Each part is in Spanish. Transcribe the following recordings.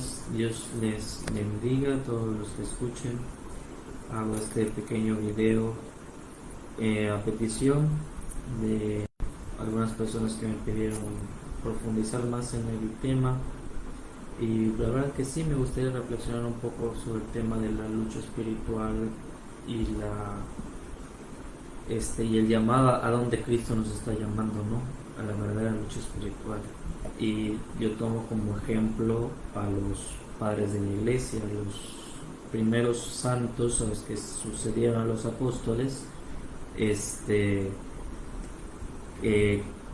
días, Dios les bendiga a todos los que escuchen. Hago este pequeño video a petición de algunas personas que me pidieron profundizar más en el tema, y la verdad que sí me gustaría reflexionar un poco sobre el tema de la lucha espiritual y y el llamado a donde Cristo nos está llamando, ¿no? A la verdadera lucha espiritual. Y yo tomo como ejemplo a los padres de la iglesia, los primeros santos a los que sucedieron a los apóstoles,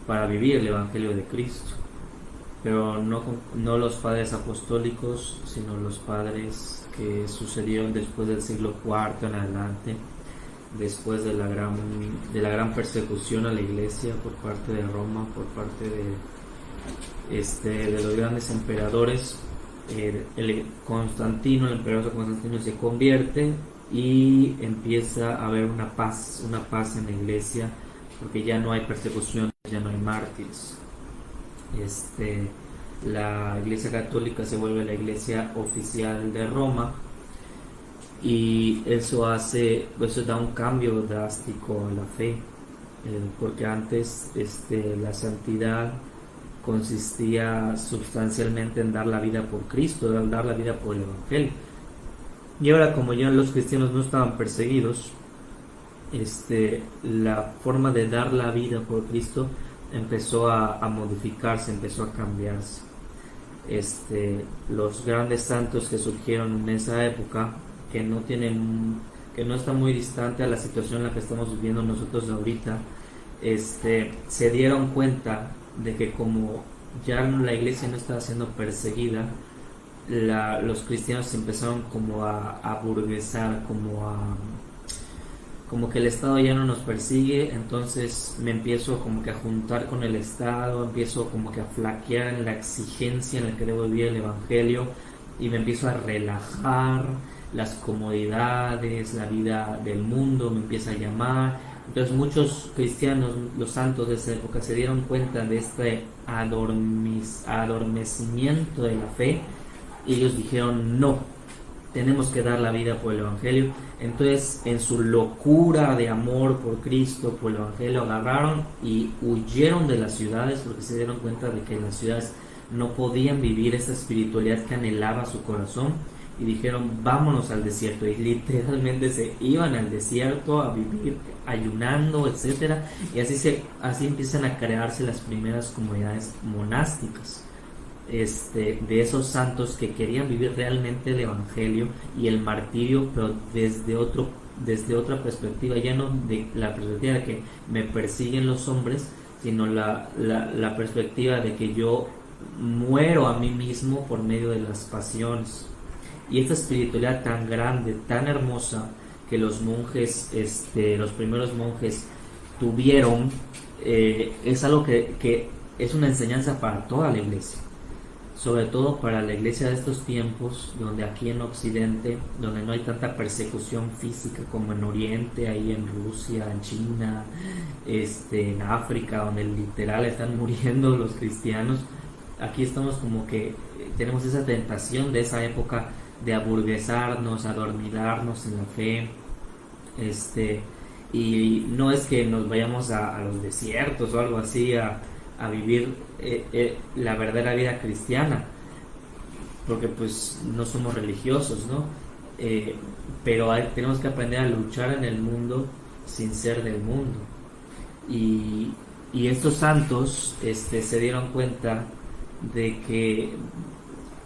para vivir el evangelio de Cristo, pero no los padres apostólicos, sino los padres que sucedieron después del siglo IV en adelante, después de la gran persecución a la iglesia por parte de Roma, por parte de los grandes emperadores. El emperador Constantino se convierte y empieza a haber una paz en la iglesia, porque ya no hay persecución, ya no hay mártires. La iglesia católica se vuelve la iglesia oficial de Roma, y eso da un cambio drástico a la fe, porque antes la santidad consistía sustancialmente en dar la vida por Cristo, en dar la vida por el evangelio. Y ahora, como ya los cristianos no estaban perseguidos, la forma de dar la vida por Cristo empezó a modificarse, empezó a cambiarse. Los grandes santos que surgieron en esa época, que no está muy distante a la situación en la que estamos viviendo nosotros ahorita, se dieron cuenta de que como ya la iglesia no estaba siendo perseguida, los cristianos empezaron como a aburguesar, como que el Estado ya no nos persigue, entonces me empiezo como que a juntar con el Estado, empiezo como que a flaquear en la exigencia en la que debo vivir el evangelio, y me empiezo a relajar. Las comodidades, la vida del mundo me empieza a llamar. Entonces muchos cristianos, los santos de esa época, se dieron cuenta de este adormecimiento de la fe, y ellos dijeron: no, tenemos que dar la vida por el evangelio. Entonces, en su locura de amor por Cristo, por el evangelio, agarraron y huyeron de las ciudades, porque se dieron cuenta de que en las ciudades no podían vivir esa espiritualidad que anhelaba su corazón, y dijeron: vámonos al desierto. Y literalmente se iban al desierto a vivir ayunando, etcétera, y así empiezan a crearse las primeras comunidades monásticas, de esos santos que querían vivir realmente el evangelio y el martirio, pero desde otra perspectiva, ya no de la perspectiva de que me persiguen los hombres, sino la perspectiva de que yo muero a mí mismo por medio de las pasiones. Y esta espiritualidad tan grande, tan hermosa, que los monjes, los primeros monjes tuvieron, es algo que es una enseñanza para toda la iglesia, sobre todo para la iglesia de estos tiempos, donde aquí en Occidente, donde no hay tanta persecución física como en Oriente, ahí en Rusia, en China, en África, donde literal están muriendo los cristianos. Aquí estamos como que tenemos esa tentación de esa época de aburguesarnos, adormilarnos en la fe, y no es que nos vayamos a los desiertos o algo así a vivir la verdadera vida cristiana, porque pues no somos religiosos, ¿no? Pero tenemos que aprender a luchar en el mundo sin ser del mundo, y estos santos se dieron cuenta de que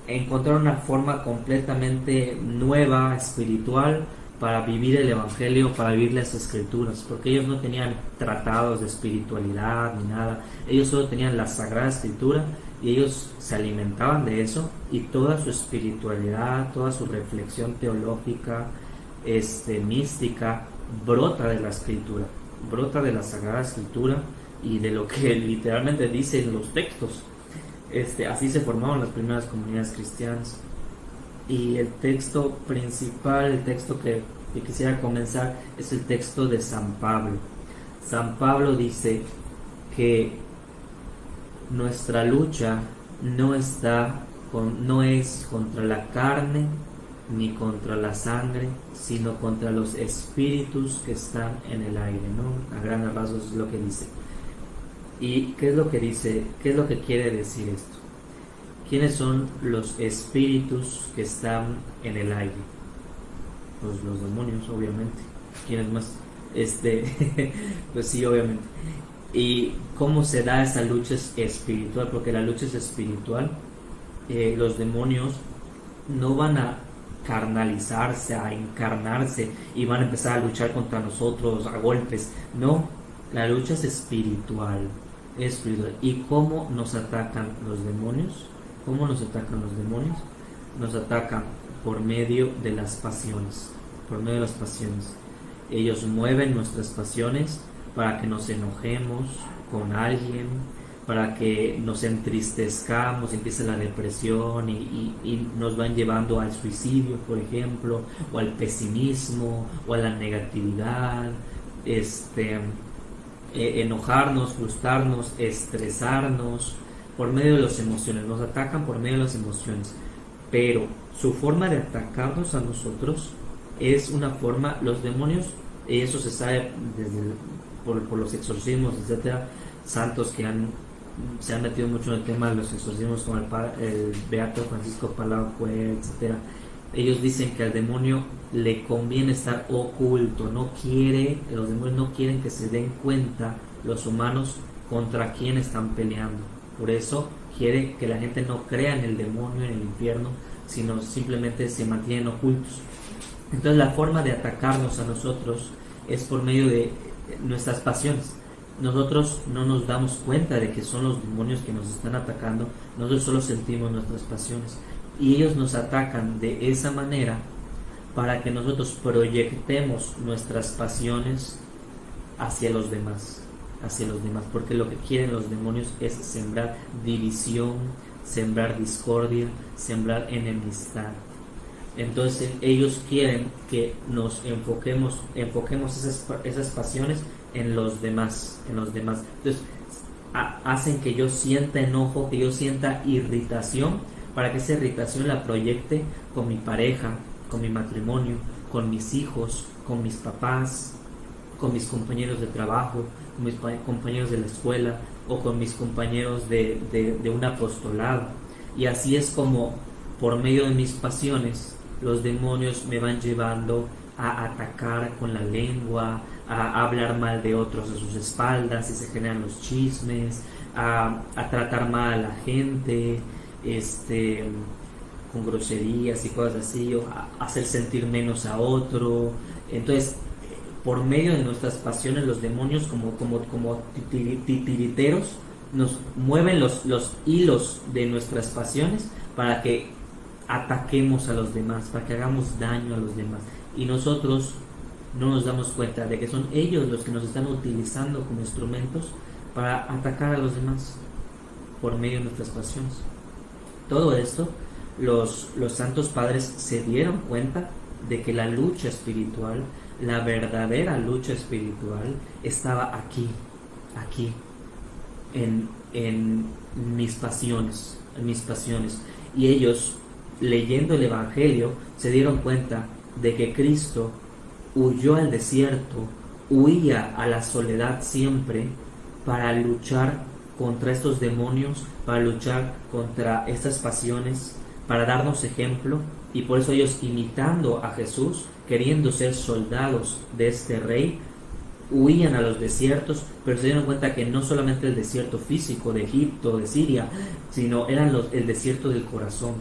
encontraron una forma completamente nueva, espiritual, para vivir el evangelio, para vivir las escrituras, porque ellos no tenían tratados de espiritualidad ni nada, ellos solo tenían la Sagrada Escritura, y ellos se alimentaban de eso, y toda su espiritualidad, toda su reflexión teológica, mística, brota de la Escritura, brota de la Sagrada Escritura y de lo que literalmente dicen los textos. Así se formaron las primeras comunidades cristianas. Y el texto principal, el texto que quisiera comenzar, es el texto de San Pablo. San Pablo dice que nuestra lucha no está no es contra la carne ni contra la sangre, sino contra los espíritus que están en el aire, ¿no? A grandes rasgos es lo que dice. ¿Y qué es lo que dice? ¿Qué es lo que quiere decir esto? ¿Quiénes son los espíritus que están en el aire? Pues los demonios, obviamente. ¿Quiénes más? Pues sí, obviamente. ¿Y cómo se da esa lucha espiritual? Porque la lucha es espiritual. Los demonios no van a carnalizarse, a encarnarse y van a empezar a luchar contra nosotros a golpes. No, la lucha es espiritual. ¿Y cómo nos atacan los demonios? ¿Cómo nos atacan los demonios? Nos atacan por medio de las pasiones. Por medio de las pasiones. Ellos mueven nuestras pasiones para que nos enojemos con alguien, para que nos entristezcamos, empiece la depresión y nos van llevando al suicidio, por ejemplo, o al pesimismo, o a la negatividad, enojarnos, frustrarnos, estresarnos, por medio de las emociones. Nos atacan por medio de las emociones, pero su forma de atacarnos a nosotros es una forma, los demonios, y eso se sabe por los exorcismos, etcétera, santos que se han metido mucho en el tema de los exorcismos, como el beato Francisco Palau Coelho, etcétera. Ellos dicen que al demonio le conviene estar oculto, los demonios no quieren que se den cuenta los humanos contra quién están peleando. Por eso quiere que la gente no crea en el demonio, en el infierno, sino simplemente se mantienen ocultos. Entonces la forma de atacarnos a nosotros es por medio de nuestras pasiones. Nosotros no nos damos cuenta de que son los demonios que nos están atacando, nosotros solo sentimos nuestras pasiones y ellos nos atacan de esa manera para que nosotros proyectemos nuestras pasiones hacia los demás, porque lo que quieren los demonios es sembrar división, sembrar discordia, sembrar enemistad. Entonces ellos quieren que nos enfoquemos esas pasiones en los demás. Entonces hacen que yo sienta enojo, que yo sienta irritación, para que esa irritación la proyecte con mi pareja, con mi matrimonio, con mis hijos, con mis papás, con mis compañeros de trabajo, con mis compañeros de la escuela o con mis compañeros de un apostolado. Y así es como por medio de mis pasiones los demonios me van llevando a atacar con la lengua, a hablar mal de otros a sus espaldas y se generan los chismes, a tratar mal a la gente, con groserías y cosas así, o a hacer sentir menos a otro. Entonces, por medio de nuestras pasiones, los demonios como titiriteros nos mueven los hilos de nuestras pasiones para que ataquemos a los demás, para que hagamos daño a los demás, y nosotros no nos damos cuenta de que son ellos los que nos están utilizando como instrumentos para atacar a los demás por medio de nuestras pasiones. Todo esto los santos padres se dieron cuenta de que la lucha espiritual, la verdadera lucha espiritual, estaba aquí en mis pasiones, y ellos, leyendo el Evangelio, se dieron cuenta de que Cristo huyó al desierto, huía a la soledad siempre para luchar contra estos demonios, para luchar contra estas pasiones, para darnos ejemplo. Y por eso ellos, imitando a Jesús, queriendo ser soldados de este rey, huían a los desiertos, pero se dieron cuenta que no solamente el desierto físico de Egipto, de Siria, sino eran el desierto del corazón,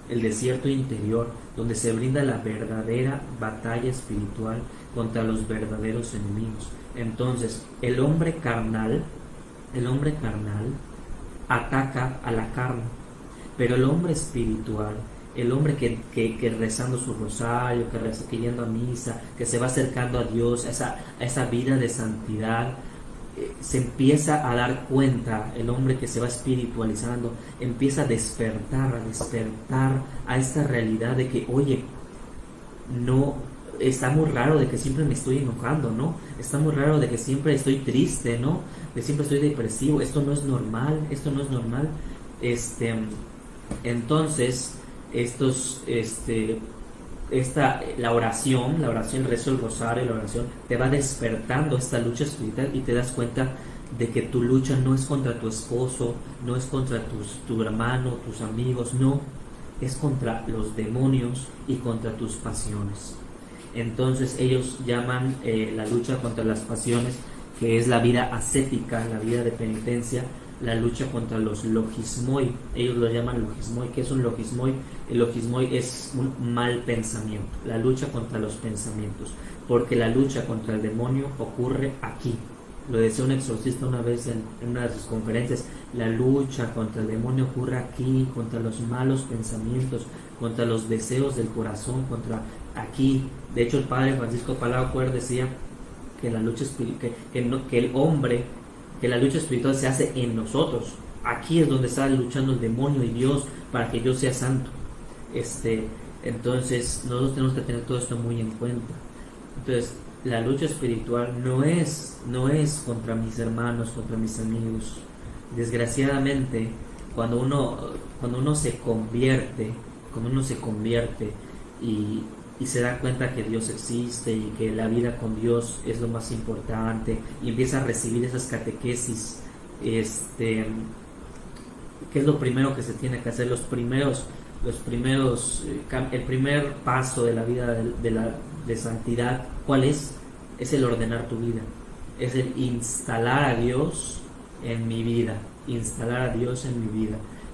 el desierto interior, donde se brinda la verdadera batalla espiritual contra los verdaderos enemigos. Entonces, el hombre carnal ataca a la carne, pero el hombre espiritual, el hombre que rezando su rosario, que yendo a misa, que se va acercando a Dios, a esa vida de santidad, se empieza a dar cuenta, el hombre que se va espiritualizando, empieza a despertar a esta realidad de que, oye, no, está muy raro de que siempre me estoy enojando, ¿no? Está muy raro de que siempre estoy triste, ¿no? Que siempre estoy depresivo, esto no es normal. Entonces, la oración, el rezo del rosario, la oración, te va despertando esta lucha espiritual y te das cuenta de que tu lucha no es contra tu esposo, no es contra tu hermano, tus amigos, no, es contra los demonios y contra tus pasiones. Entonces ellos llaman la lucha contra las pasiones, que es la vida ascética, la vida de penitencia, la lucha contra los logismoi. Ellos lo llaman logismoi. ¿Qué es un logismoi? El logismoi es un mal pensamiento, la lucha contra los pensamientos, porque la lucha contra el demonio ocurre aquí. Lo decía un exorcista una vez en una de sus conferencias: la lucha contra el demonio ocurre aquí, contra los malos pensamientos, contra los deseos del corazón, contra aquí. De hecho, el padre Francisco Palau Cuer decía que la lucha que la lucha espiritual se hace en nosotros. Aquí es donde está luchando el demonio y Dios para que yo sea santo. Entonces nosotros tenemos que tener todo esto muy en cuenta. Entonces, la lucha espiritual no es contra mis hermanos, contra mis amigos. Desgraciadamente, cuando uno se convierte y se da cuenta que Dios existe y que la vida con Dios es lo más importante, y empieza a recibir esas catequesis, ¿qué es lo primero que se tiene que hacer? El primer paso de la vida de santidad, ¿cuál es? Es el ordenar tu vida, es el instalar a Dios en mi vida,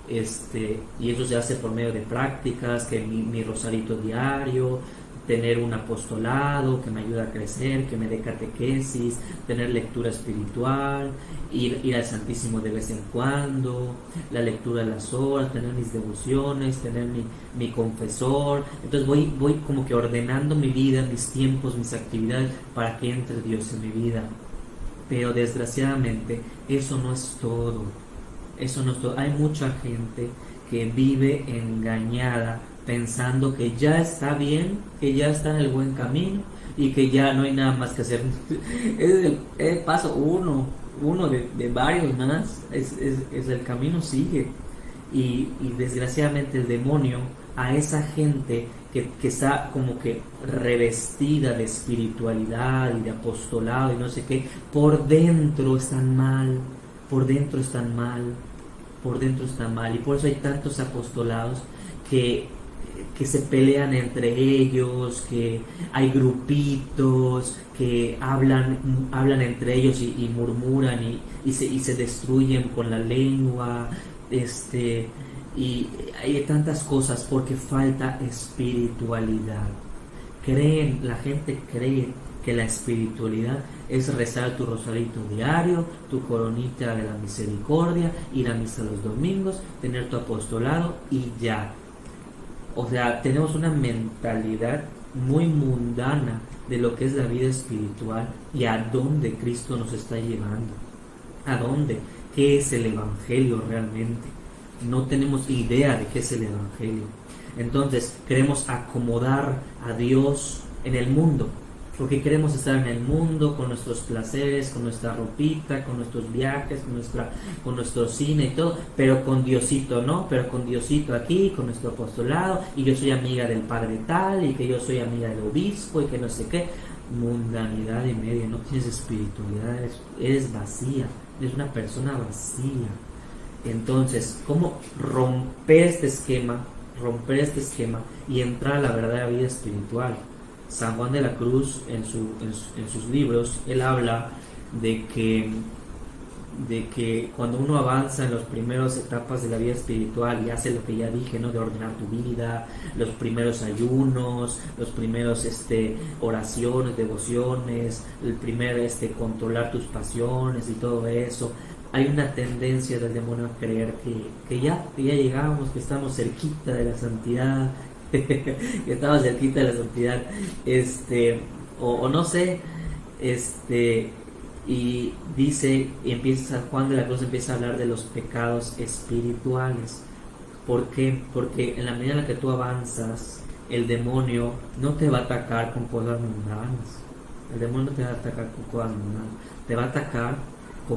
y eso se hace por medio de prácticas, que mi rosarito diario, tener un apostolado que me ayuda a crecer, que me dé catequesis, tener lectura espiritual, ir al Santísimo de vez en cuando, la lectura de las horas, tener mis devociones, tener mi confesor. Entonces voy como que ordenando mi vida, mis tiempos, mis actividades, para que entre Dios en mi vida. Pero desgraciadamente eso no es todo. Hay mucha gente que vive engañada, pensando que ya está bien, que ya está en el buen camino y que ya no hay nada más que hacer. Es el paso uno de varios más. Es el camino sigue. Y desgraciadamente el demonio, a esa gente que está como que revestida de espiritualidad y de apostolado y no sé qué, por dentro están mal. Y por eso hay tantos apostolados que se pelean entre ellos, que hay grupitos que hablan entre ellos y murmuran y se destruyen con la lengua, y hay tantas cosas porque falta espiritualidad. La gente cree que la espiritualidad es rezar tu rosarito diario, tu coronita de la misericordia, ir a misa los domingos, tener tu apostolado y ya. O sea, tenemos una mentalidad muy mundana de lo que es la vida espiritual y a dónde Cristo nos está llevando. ¿A dónde? ¿Qué es el Evangelio realmente? No tenemos idea de qué es el Evangelio. Entonces queremos acomodar a Dios en el mundo, porque queremos estar en el mundo con nuestros placeres, con nuestra ropita, con nuestros viajes, con nuestro cine y todo, pero con Diosito, ¿no? Pero con Diosito aquí, con nuestro apostolado, y yo soy amiga del padre tal, y que yo soy amiga del obispo, y que no sé qué. Mundanidad y media, no tienes espiritualidad, eres vacía, eres una persona vacía. Entonces, ¿cómo romper este esquema y entrar a la verdadera vida espiritual? San Juan de la Cruz, en sus libros, él habla de que cuando uno avanza en las primeras etapas de la vida espiritual y hace lo que ya dije, ¿no? De ordenar tu vida, los primeros ayunos, los primeros oraciones, devociones, el primer controlar tus pasiones y todo eso, hay una tendencia del demonio a creer que ya llegamos, que estamos cerquita de la santidad, que estamos cerquita de la santidad, o no sé, y dice, San Juan de la Cruz empieza a hablar de los pecados espirituales. ¿Por qué? Porque en la medida en la que tú avanzas, el demonio no te va a atacar con cosas mundanas. Te va a atacar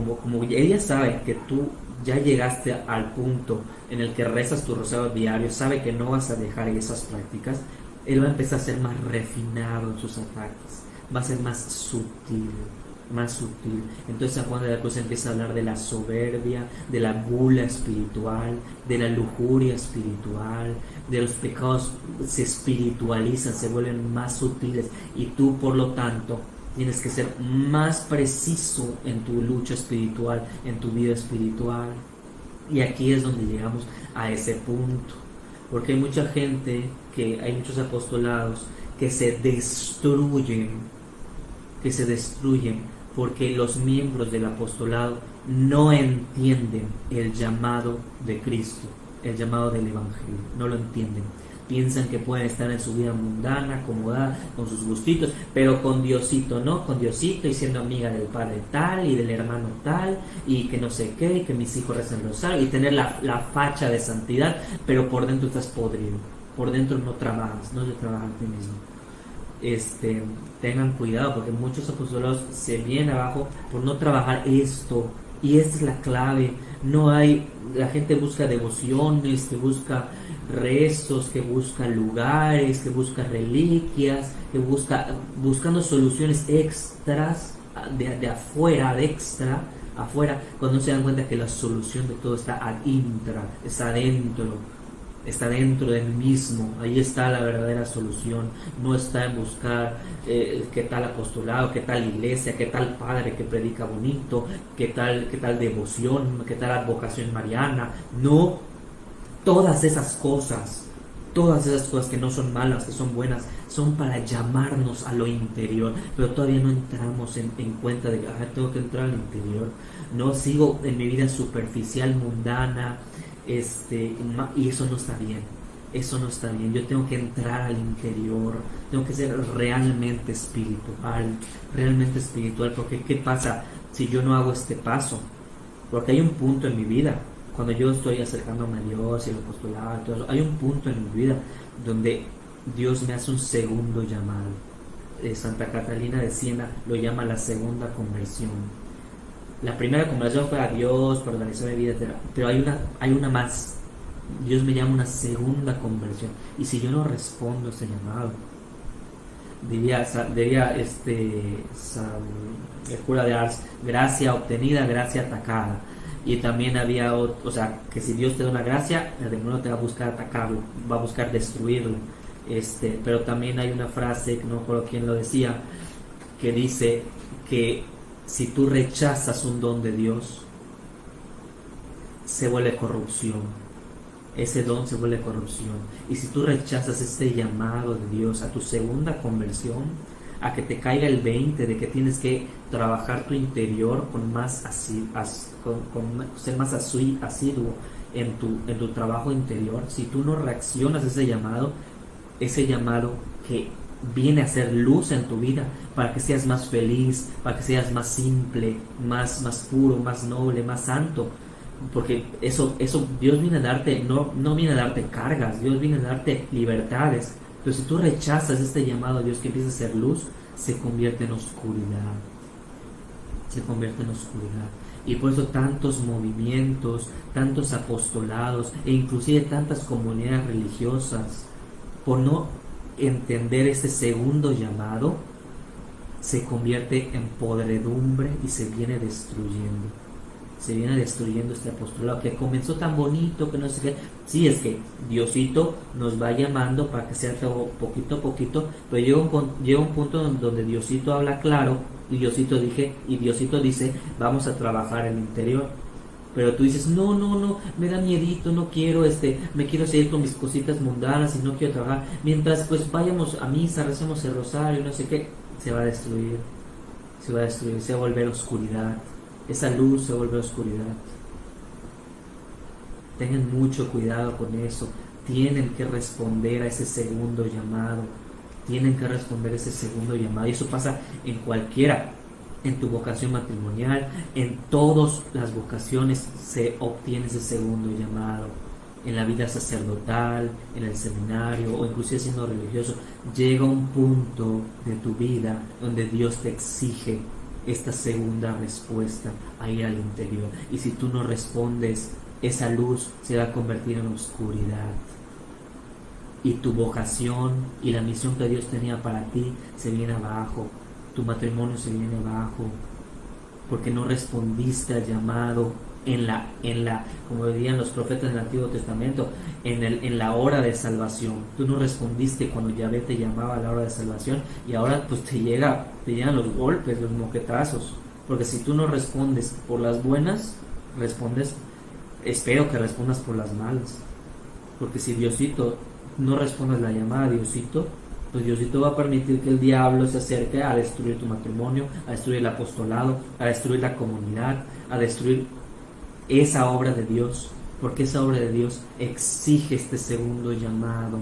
como ella sabe que tú ya llegaste al punto en el que rezas tu rosario diario, sabe que no vas a dejar esas prácticas, él va a empezar a ser más refinado en sus ataques, va a ser más sutil, más sutil. Entonces San Juan de la Cruz empieza a hablar de la soberbia, de la gula espiritual, de la lujuria espiritual, de los pecados se espiritualizan, se vuelven más sutiles, y tú por lo tanto tienes que ser más preciso en tu lucha espiritual, en tu vida espiritual. Y aquí es donde llegamos a ese punto, porque hay mucha gente, hay muchos apostolados que se destruyen porque los miembros del apostolado no entienden el llamado de Cristo, el llamado del Evangelio, no lo entienden. Piensan que pueden estar en su vida mundana, acomodada, con sus gustitos, pero con Diosito, ¿no? Con Diosito, y siendo amiga del padre tal y del hermano tal, y que no sé qué, y que mis hijos rezan el rosario, y tener la facha de santidad, pero por dentro estás podrido, por dentro no trabajas, no te trabajas a ti mismo. Tengan cuidado, porque muchos apostolados se vienen abajo por no trabajar esto, y esta es la clave. La gente busca devociones, que busca rezos, que busca lugares, que busca reliquias, que buscando soluciones extras de afuera, afuera, cuando no se dan cuenta que la solución de todo está ad intra, está dentro de mí mismo. Ahí está la verdadera solución. No está en buscar qué tal apostolado, qué tal iglesia, qué tal padre que predica bonito, qué tal devoción, qué tal advocación mariana. No, todas esas cosas que no son malas, que son buenas, son para llamarnos a lo interior, pero todavía no entramos en cuenta de que tengo que entrar al interior. No, sigo en mi vida superficial, mundana, y eso no está bien. Eso no está bien. Yo tengo que entrar al interior, tengo que ser realmente espiritual, porque ¿qué pasa si yo no hago este paso? Porque hay un punto en mi vida, cuando yo estoy acercándome a Dios y el apostolado y todo eso, hay un punto en mi vida donde Dios me hace un segundo llamado. Santa Catalina de Siena lo llama la segunda conversión. La primera conversión fue a Dios para organizar mi vida, pero hay una más. Dios me llama una segunda conversión, y si yo no respondo a ese llamado, diría el cura de Ars, gracia obtenida, gracia atacada. Y también había que si Dios te da una gracia, el demonio te va a buscar atacarlo, va a buscar destruirlo. Pero también hay una frase, no recuerdo quién lo decía, que dice que si tú rechazas un don de Dios, se vuelve corrupción. Ese don se vuelve corrupción. Y si tú rechazas este llamado de Dios a tu segunda conversión, a que te caiga el 20 de que tienes que trabajar tu interior ser más asiduo en tu trabajo interior, si tú no reaccionas a ese llamado que viene a ser luz en tu vida, para que seas más feliz, para que seas más simple, más puro, más noble, más santo, porque eso Dios viene a darte, no viene a darte cargas, Dios viene a darte libertades. Pero si tú rechazas este llamado a Dios que empieza a ser luz, se convierte en oscuridad. Y por eso tantos movimientos, tantos apostolados, e inclusive tantas comunidades religiosas, por no entender ese segundo llamado, se convierte en podredumbre y se viene destruyendo este apostolado que comenzó tan bonito, que no sé qué. Sí, es que Diosito nos va llamando para que sea todo poquito a poquito, pero llega un punto donde Diosito habla claro, y Diosito dice, vamos a trabajar el interior. Pero tú dices, no, me da miedito, no quiero, me quiero seguir con mis cositas mundanas y no quiero trabajar. Mientras pues vayamos a misa, recemos el rosario, no sé qué, se va a destruir, se va a volver oscuridad. Esa luz se vuelve oscuridad. Tengan mucho cuidado con eso. Tienen que responder a ese segundo llamado. Y eso pasa en cualquiera. En tu vocación matrimonial, en todas las vocaciones se obtiene ese segundo llamado. En la vida sacerdotal, en el seminario, o inclusive siendo religioso, llega un punto de tu vida donde Dios te exige esta segunda respuesta a ir al interior. Y si tú no respondes, esa luz se va a convertir en oscuridad. Y tu vocación y la misión que Dios tenía para ti se viene abajo. Tu matrimonio se viene abajo. Porque no respondiste al llamado como dirían los profetas del Antiguo Testamento, en la hora de salvación. Tú no respondiste cuando Yahvé te llamaba a la hora de salvación, y ahora pues te llegan los golpes, los moquetazos. Porque si tú no respondes por las buenas, espero que respondas por las malas. Porque si Diosito no respondes la llamada de Diosito, pues Diosito va a permitir que el diablo se acerque a destruir tu matrimonio, a destruir el apostolado, a destruir la comunidad, a destruir esa obra de Dios, porque esa obra de Dios exige este segundo llamado,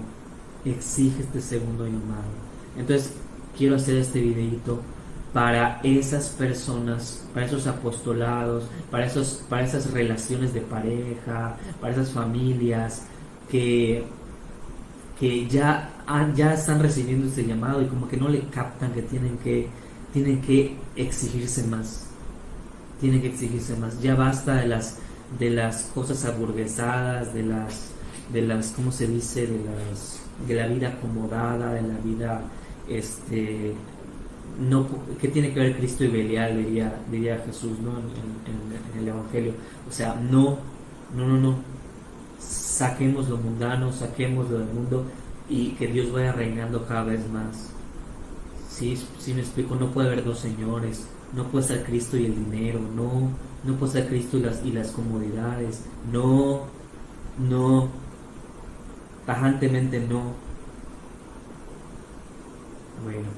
Entonces quiero hacer este videito para esas personas, para esos apostolados, para esas relaciones de pareja, para esas familias que ya están recibiendo este llamado y como que no le captan que tienen que exigirse más. Ya basta de las cosas aburguesadas, de las ¿cómo se dice? De la vida acomodada, de la vida no, ¿qué tiene que ver Cristo y Belial? Diría Jesús, ¿no? En el Evangelio. O sea, no. Saquemos lo mundano, saquémoslo del mundo y que Dios vaya reinando cada vez más. Sí, me explico, no puede haber dos señores, no puede ser Cristo y el dinero, no puede ser Cristo y las comodidades, no, tajantemente no. Bueno,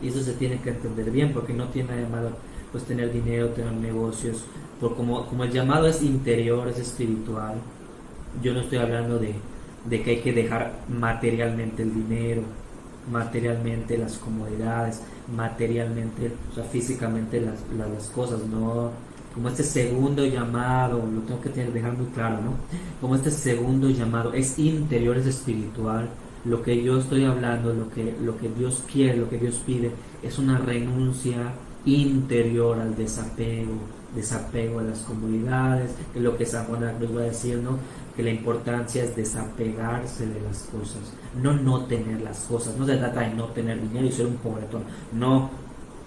y eso se tiene que entender bien, porque no tiene nada de malo pues tener dinero, tener negocios, porque como el llamado es interior, es espiritual. Yo no estoy hablando de que hay que dejar materialmente el dinero, materialmente las comodidades, materialmente, o sea, físicamente las cosas, no. Como este segundo llamado, lo tengo que dejar muy claro, ¿no? Como este segundo llamado es interior, es espiritual. Lo que yo estoy hablando, lo que Dios quiere, lo que Dios pide, es una renuncia interior al desapego a las comodidades, que es lo que San Juan de la Cruz va a decir, ¿no? Que la importancia es desapegarse de las cosas, no tener las cosas. No se trata de no tener dinero y ser un pobretón, no,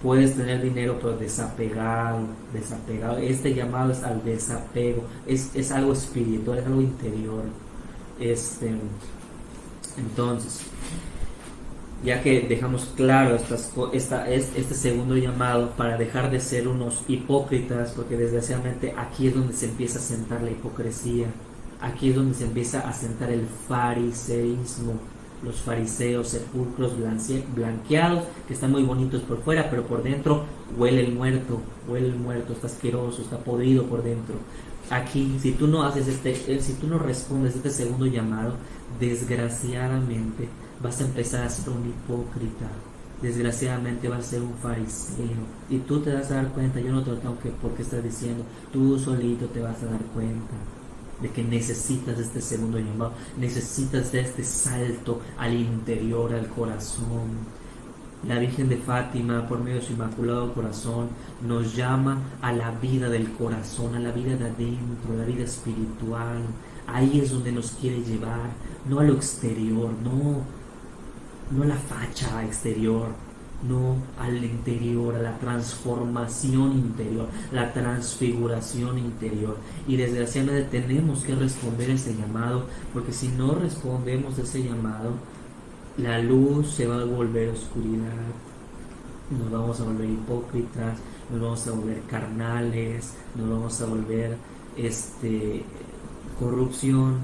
puedes tener dinero pero desapegado. Este llamado es al desapego, es algo espiritual, es algo interior. Entonces, ya que dejamos claro este segundo llamado, para dejar de ser unos hipócritas, porque desgraciadamente aquí es donde se empieza a sentar la hipocresía, aquí es donde se empieza a sentar el fariseísmo, los fariseos, sepulcros blanqueados, que están muy bonitos por fuera, pero por dentro huele el muerto, está asqueroso, está podrido por dentro. Aquí, si tú no respondes a este segundo llamado, desgraciadamente vas a empezar a ser un hipócrita, desgraciadamente vas a ser un fariseo, y tú te vas a dar cuenta. Yo no te lo tengo por qué estar diciendo, tú solito te vas a dar cuenta de que necesitas este segundo llamado, necesitas de este salto al interior, al corazón. La Virgen de Fátima, por medio de su Inmaculado Corazón, nos llama a la vida del corazón, a la vida de adentro, a la vida espiritual. Ahí es donde nos quiere llevar, no a lo exterior, no a la facha exterior, no al interior, a la transformación interior, la transfiguración interior. Y desgraciadamente tenemos que responder a ese llamado, porque si no respondemos a ese llamado, la luz se va a volver oscuridad, nos vamos a volver hipócritas, nos vamos a volver carnales, nos vamos a volver corrupción,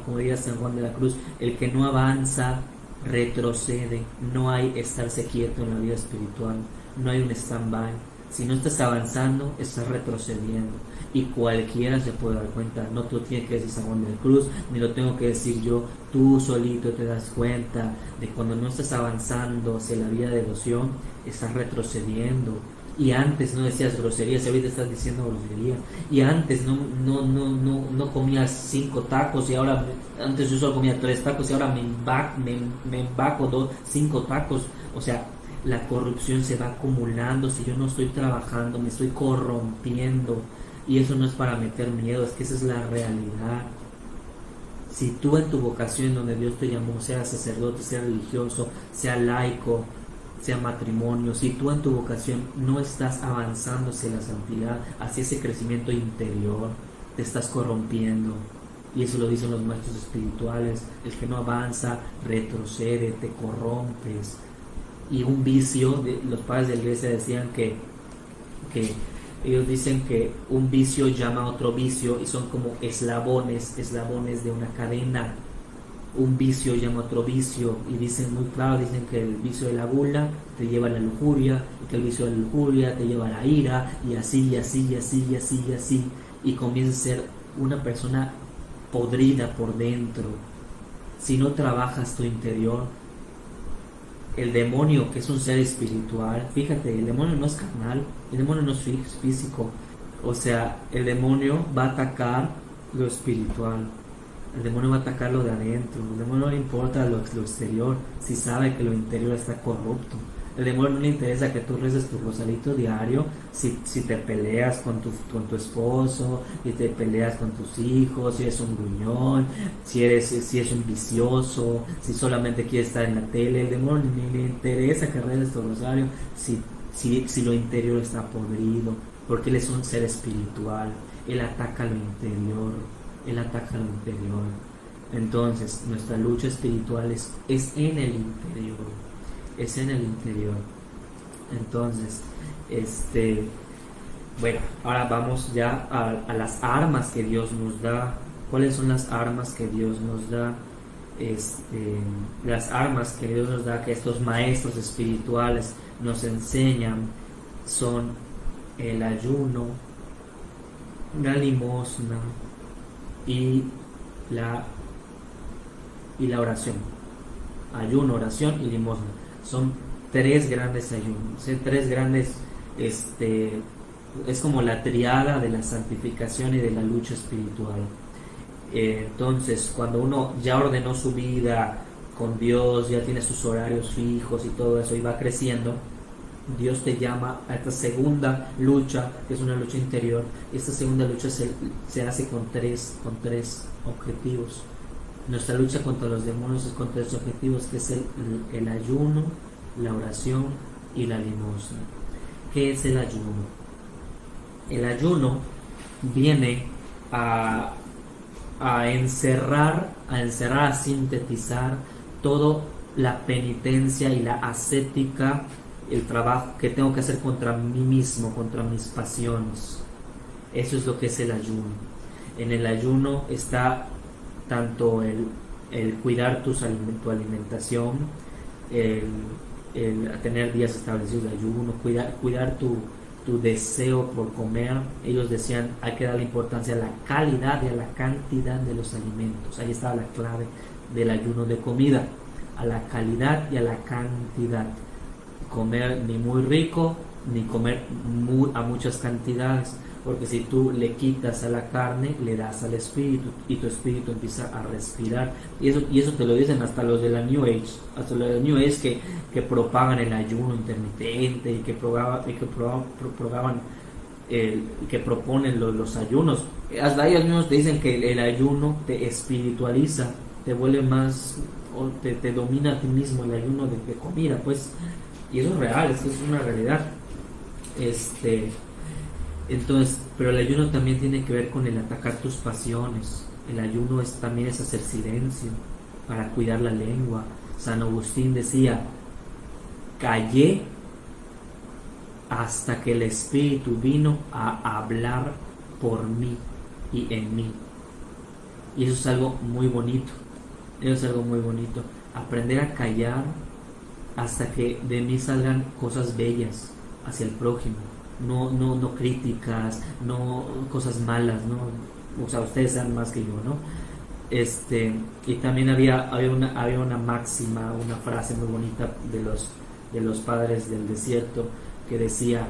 como diría San Juan de la Cruz, el que no avanza retrocede. No hay estarse quieto en la vida espiritual, no hay un stand-by. Si no estás avanzando, estás retrocediendo, y cualquiera se puede dar cuenta. No tú tienes que decir San Juan de la Cruz, ni lo tengo que decir yo, tú solito te das cuenta de cuando no estás avanzando hacia la vida de devoción, estás retrocediendo. Y antes no decías groserías, ahorita estás diciendo grosería. Y antes no comías 5 tacos, y ahora, antes yo solo comía 3 tacos, y ahora me embaco 5 tacos. O sea, la corrupción se va acumulando. Si yo no estoy trabajando, me estoy corrompiendo. Y eso no es para meter miedo, es que esa es la realidad. Si tú en tu vocación donde Dios te llamó, sea sacerdote, sea religioso, sea laico, sea matrimonio, si tú en tu vocación no estás avanzando hacia la santidad, hacia ese crecimiento interior, te estás corrompiendo. Y eso lo dicen los maestros espirituales: el que no avanza retrocede, te corrompes. Y un vicio, los padres de la iglesia decían que ellos dicen que un vicio llama a otro vicio y son como eslabones de una cadena. Un vicio llama a otro vicio, y dicen muy claro, dicen que el vicio de la gula te lleva a la lujuria, y que el vicio de la lujuria te lleva a la ira, y así, y así, y así, y así, y así, y comienza a ser una persona podrida por dentro. Si no trabajas tu interior, el demonio, que es un ser espiritual, fíjate, el demonio no es carnal, el demonio no es físico, o sea, el demonio va a atacar lo espiritual, el demonio va a atacar lo de adentro, el demonio no le importa lo exterior, si sabe que lo interior está corrupto. El demonio no le interesa que tú reces tu rosalito diario si te peleas con tu esposo, si te peleas con tus hijos, si eres un gruñón, si es un vicioso, si solamente quieres estar en la tele. El demonio ni le interesa que reces tu rosario si lo interior está podrido, porque él es un ser espiritual. Él ataca lo interior, él ataca lo interior. Entonces, nuestra lucha espiritual es en el interior. Es en el interior. Entonces, bueno, ahora vamos ya a las armas que Dios nos da. ¿Cuáles son las armas que Dios nos da? Las armas que Dios nos da, que estos maestros espirituales nos enseñan, son el ayuno, la limosna y la oración. Ayuno, oración y limosna. Son tres grandes ayunos, tres grandes, es como la triada de la santificación y de la lucha espiritual. Entonces, cuando uno ya ordenó su vida con Dios, ya tiene sus horarios fijos y todo eso, y va creciendo, Dios te llama a esta segunda lucha, que es una lucha interior. Esta segunda lucha se hace con tres objetivos. Nuestra lucha contra los demonios es con tres objetivos, que es el ayuno, la oración y la limosna. ¿Qué es el ayuno? El ayuno viene a encerrar, a sintetizar toda la penitencia y la ascética, el trabajo que tengo que hacer contra mí mismo, contra mis pasiones. Eso es lo que es el ayuno. En el ayuno está tanto el cuidar tu alimentación, el tener días establecidos de ayuno, cuidar tu deseo por comer. Ellos decían, hay que darle importancia a la calidad y a la cantidad de los alimentos. Ahí estaba la clave del ayuno de comida, a la calidad y a la cantidad. Comer ni muy rico, ni comer a muchas cantidades, porque si tú le quitas a la carne, le das al espíritu, y tu espíritu empieza a respirar. Y eso te lo dicen hasta los de la New Age, que propagan el ayuno intermitente y que proponen los ayunos. Hasta ellos mismos te dicen que el ayuno te espiritualiza, te vuelve más, o te domina a ti mismo el ayuno de comida, pues. Y eso es real, eso es una realidad. Entonces, pero el ayuno también tiene que ver con el atacar tus pasiones. El ayuno también es hacer silencio para cuidar la lengua. San Agustín decía, callé hasta que el Espíritu vino a hablar por mí y en mí. Y eso es algo muy bonito. Eso es algo muy bonito. Aprender a callar hasta que de mí salgan cosas bellas hacia el prójimo. No críticas, no cosas malas, ¿no? O sea, ustedes saben más que yo, ¿no? Y también había una máxima, una frase muy bonita de los padres del desierto, que decía,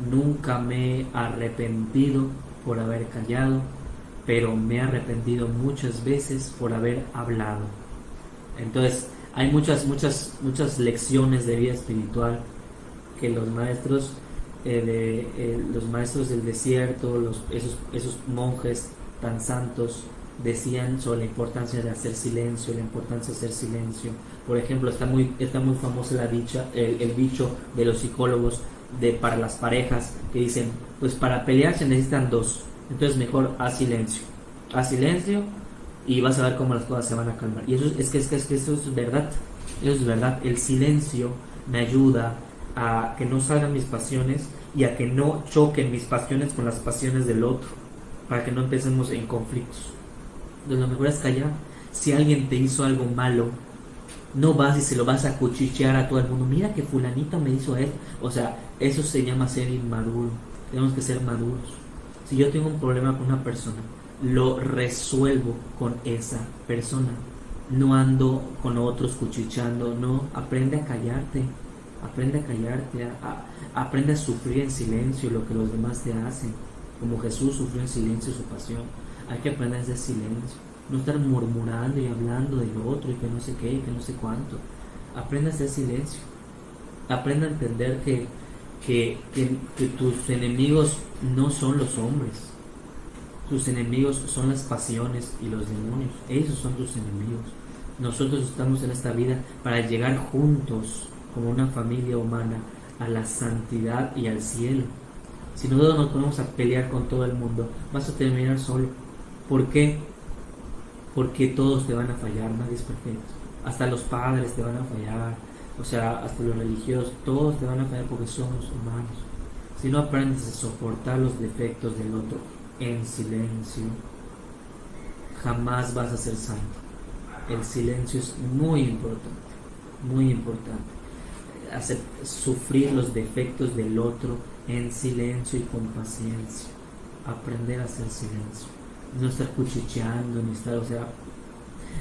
nunca me he arrepentido por haber callado, pero me he arrepentido muchas veces por haber hablado. Entonces, hay muchas lecciones de vida espiritual que los maestros del desierto, esos monjes tan santos, decían sobre la importancia de hacer silencio, la importancia de hacer silencio. Por ejemplo, está muy famosa el dicho de los psicólogos para las parejas que dicen, pues para pelear se necesitan dos, entonces mejor haz silencio y vas a ver cómo las cosas se van a calmar. Y eso es que eso es verdad, el silencio me ayuda a que no salgan mis pasiones y a que no choquen mis pasiones con las pasiones del otro, para que no empecemos en conflictos. Entonces lo mejor es callar. Si alguien te hizo algo malo, no vas y se lo vas a cuchichear a todo el mundo. Mira que fulanito me hizo esto. O sea, eso se llama ser inmaduro. Tenemos que ser maduros. Si yo tengo un problema con una persona, lo resuelvo con esa persona. No ando con otros cuchicheando. No, aprende a callarte. Aprende a sufrir en silencio lo que los demás te hacen. Como Jesús sufrió en silencio su pasión. Hay que aprender a hacer silencio, no estar murmurando y hablando del otro y que no sé qué y que no sé cuánto. Aprende a hacer silencio. Aprende a entender que tus enemigos no son los hombres. Tus enemigos son las pasiones y los demonios. Esos son tus enemigos. Nosotros estamos en esta vida para llegar juntos como una familia humana a la santidad y al cielo. Si nosotros nos ponemos a pelear con todo el mundo, vas a terminar solo. ¿Por qué? Porque todos te van a fallar, nadie es perfecto. Hasta los padres te van a fallar, o sea, hasta los religiosos, todos te van a fallar porque somos humanos. Si no aprendes a soportar los defectos del otro en silencio, jamás vas a ser santo. El silencio es muy importante, muy importante. Hacer sufrir los defectos del otro en silencio y con paciencia. Aprender a hacer silencio. No estar cuchicheando,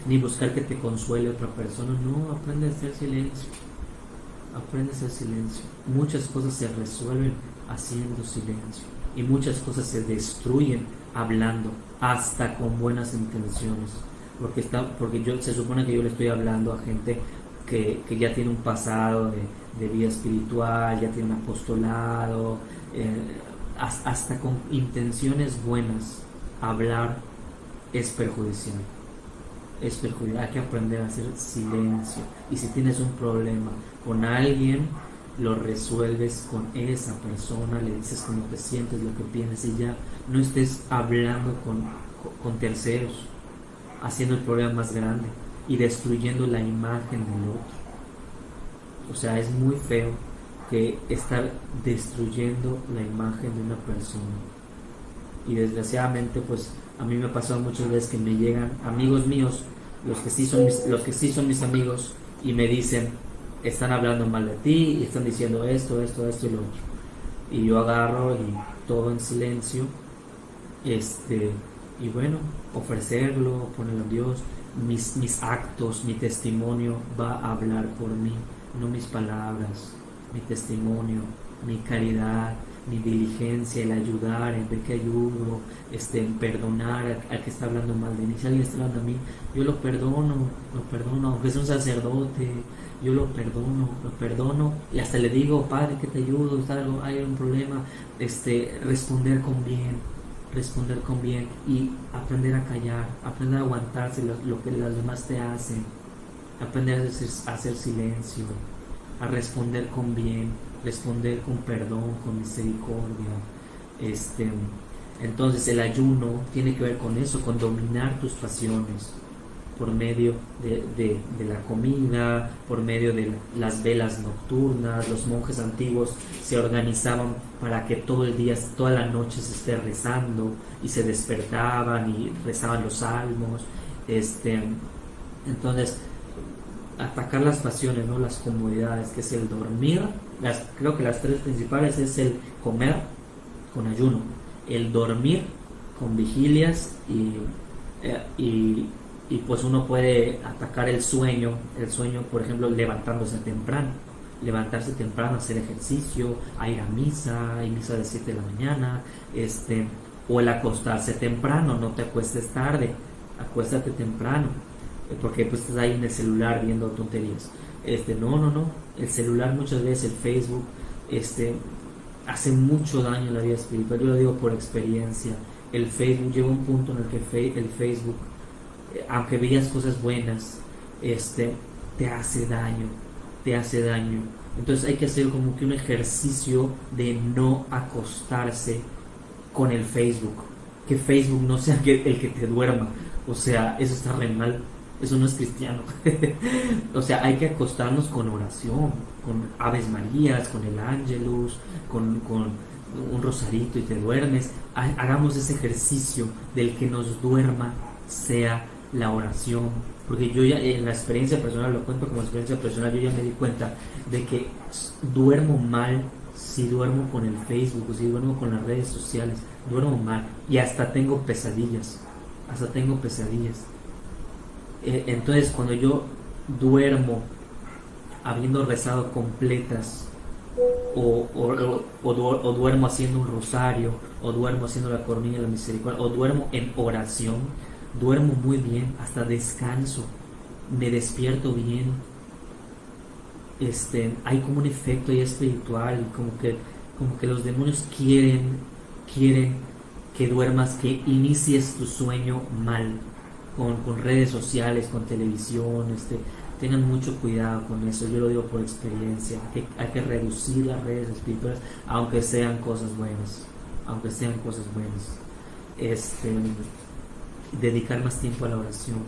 ni buscar que te consuele otra persona. No, aprende a hacer silencio. Muchas cosas se resuelven haciendo silencio y muchas cosas se destruyen hablando, hasta con buenas intenciones, porque se supone que yo le estoy hablando a gente que ya tiene un pasado de vida espiritual, ya tiene un apostolado, hasta con intenciones buenas. Hablar es perjudicial. Hay que aprender a hacer silencio. Y si tienes un problema con alguien, lo resuelves con esa persona, le dices cómo te sientes, lo que piensas, y ya no estés hablando con terceros, haciendo el problema más grande y destruyendo la imagen del otro. O sea, es muy feo que estar destruyendo la imagen de una persona. Y desgraciadamente, pues a mí me ha pasado muchas veces que me llegan amigos míos, los que sí son mis amigos, y me dicen, están hablando mal de ti y están diciendo esto y lo otro. Y yo agarro y todo en silencio, y bueno, ofrecerlo, ponerlo a Dios. Mis actos, mi testimonio va a hablar por mí, no mis palabras. Mi testimonio, mi caridad, mi diligencia, el ayudar, el ver que ayudo, en perdonar al que está hablando mal de mí. Si alguien está hablando a mí, yo lo perdono, aunque sea un sacerdote, yo lo perdono, y hasta le digo, padre, que te ayudo, hay un problema, responder con bien y aprender a callar, aprender a aguantarse lo que los demás te hacen, aprender a hacer silencio, a responder con bien, responder con perdón, con misericordia. Entonces el ayuno tiene que ver con eso, con dominar tus pasiones por medio de la comida, por medio de las velas nocturnas. Los monjes antiguos se organizaban para que todo el día, toda la noche se esté rezando, y se despertaban y rezaban los salmos. Entonces, atacar las pasiones, no las comodidades, que es el dormir. Creo que las tres principales es el comer con ayuno, el dormir con vigilias, y pues uno puede atacar el sueño, por ejemplo, levantarse temprano, hacer ejercicio, a ir a misa, hay misa de 7 de la mañana, o el acostarse temprano. No te acuestes tarde, acuéstate temprano, porque pues estás ahí en el celular viendo tonterías. No, el celular, muchas veces el Facebook este, hace mucho daño en la vida espiritual. Yo lo digo por experiencia. El Facebook llegó a un punto en el que el Facebook, aunque veas cosas buenas, te hace daño, te hace daño. Entonces hay que hacer como que un ejercicio de no acostarse con el Facebook. Que Facebook no sea el que te duerma. O sea, eso está re mal. Eso no es cristiano. O sea, hay que acostarnos con oración, con Aves Marías, con el Ángelus, con un rosarito y te duermes. Hagamos ese ejercicio del que nos duerma sea la oración. Porque yo ya en la experiencia personal, lo cuento como experiencia personal, yo ya me di cuenta de que duermo mal si duermo con el Facebook, o si duermo con las redes sociales, duermo mal y hasta tengo pesadillas, entonces cuando yo duermo habiendo rezado completas o duermo haciendo un rosario, o duermo haciendo la coronilla de la misericordia, o duermo en oración, duermo muy bien, hasta descanso, me despierto bien. Hay como un efecto ya espiritual, y como que los demonios quieren que duermas, que inicies tu sueño mal, con redes sociales, con televisión. Tengan mucho cuidado con eso, yo lo digo por experiencia. Hay que reducir las redes espirituales, aunque sean cosas buenas, dedicar más tiempo a la oración.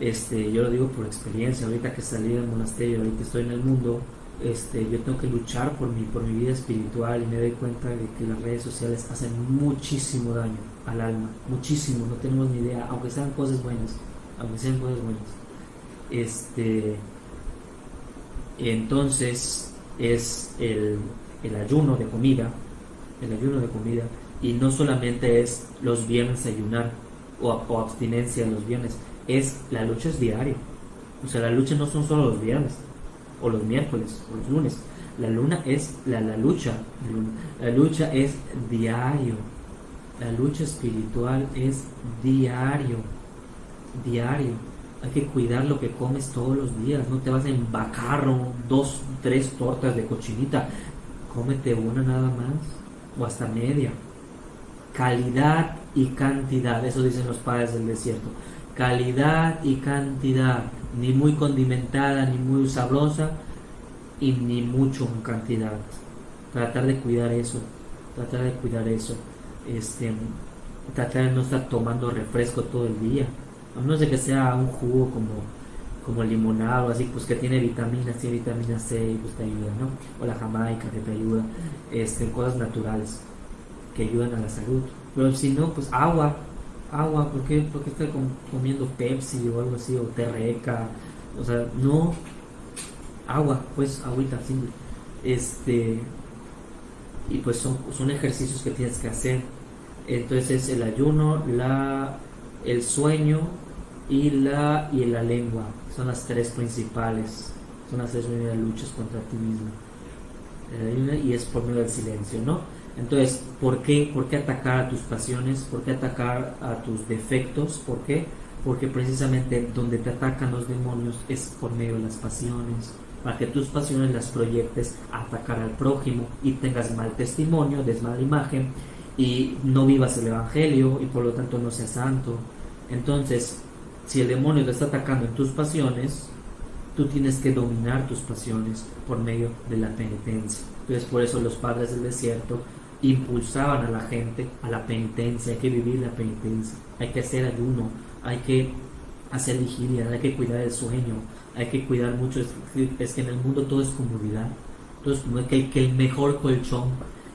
Yo lo digo por experiencia. Ahorita que salí del monasterio, ahorita estoy en el mundo, yo tengo que luchar por mi vida espiritual, y me doy cuenta de que las redes sociales hacen muchísimo daño al alma, muchísimo, no tenemos ni idea, aunque sean cosas buenas. Entonces es el ayuno de comida, y no solamente es los viernes ayunar o abstinencia en los viernes, la lucha es diaria. O sea, la lucha no son solo los viernes o los miércoles o los lunes. La lucha es diario. La lucha espiritual es diario. Hay que cuidar lo que comes todos los días. No te vas a embacar 2, 3 tortas de cochinita. Cómete una nada más, o hasta media. Calidad y cantidad, eso dicen los padres del desierto. Calidad y cantidad, ni muy condimentada ni muy sabrosa, y ni mucho en cantidad. Tratar de cuidar eso. Tratar de no estar tomando refresco todo el día, a menos de que sea un jugo como limonado, así, pues que tiene vitamina C, y pues te ayuda, ¿no? O la jamaica, que te ayuda, cosas naturales que ayudan a la salud. Pero si no, pues agua. ¿Por qué estoy comiendo Pepsi o algo así, o Terreca? O sea, no. Agua, pues agüita simple. Y pues son ejercicios que tienes que hacer. Entonces es el ayuno, el sueño y la lengua. Son las tres principales. Son las tres primeras luchas contra ti mismo. Y es por medio del silencio, ¿no? Entonces, ¿por qué atacar a tus pasiones? ¿Por qué atacar a tus defectos? ¿Por qué? Porque precisamente donde te atacan los demonios es por medio de las pasiones, para que tus pasiones las proyectes a atacar al prójimo y tengas mal testimonio, des mala imagen, y no vivas el evangelio, y por lo tanto no seas santo. Entonces, si el demonio te está atacando en tus pasiones, tú tienes que dominar tus pasiones por medio de la penitencia. Entonces, por eso los padres del desierto impulsaban a la gente a la penitencia. Hay que vivir la penitencia, hay que hacer ayuno, hay que hacer vigilia, hay que cuidar el sueño, hay que cuidar mucho. Es que en el mundo todo es comodidad, todo es como que el mejor colchón,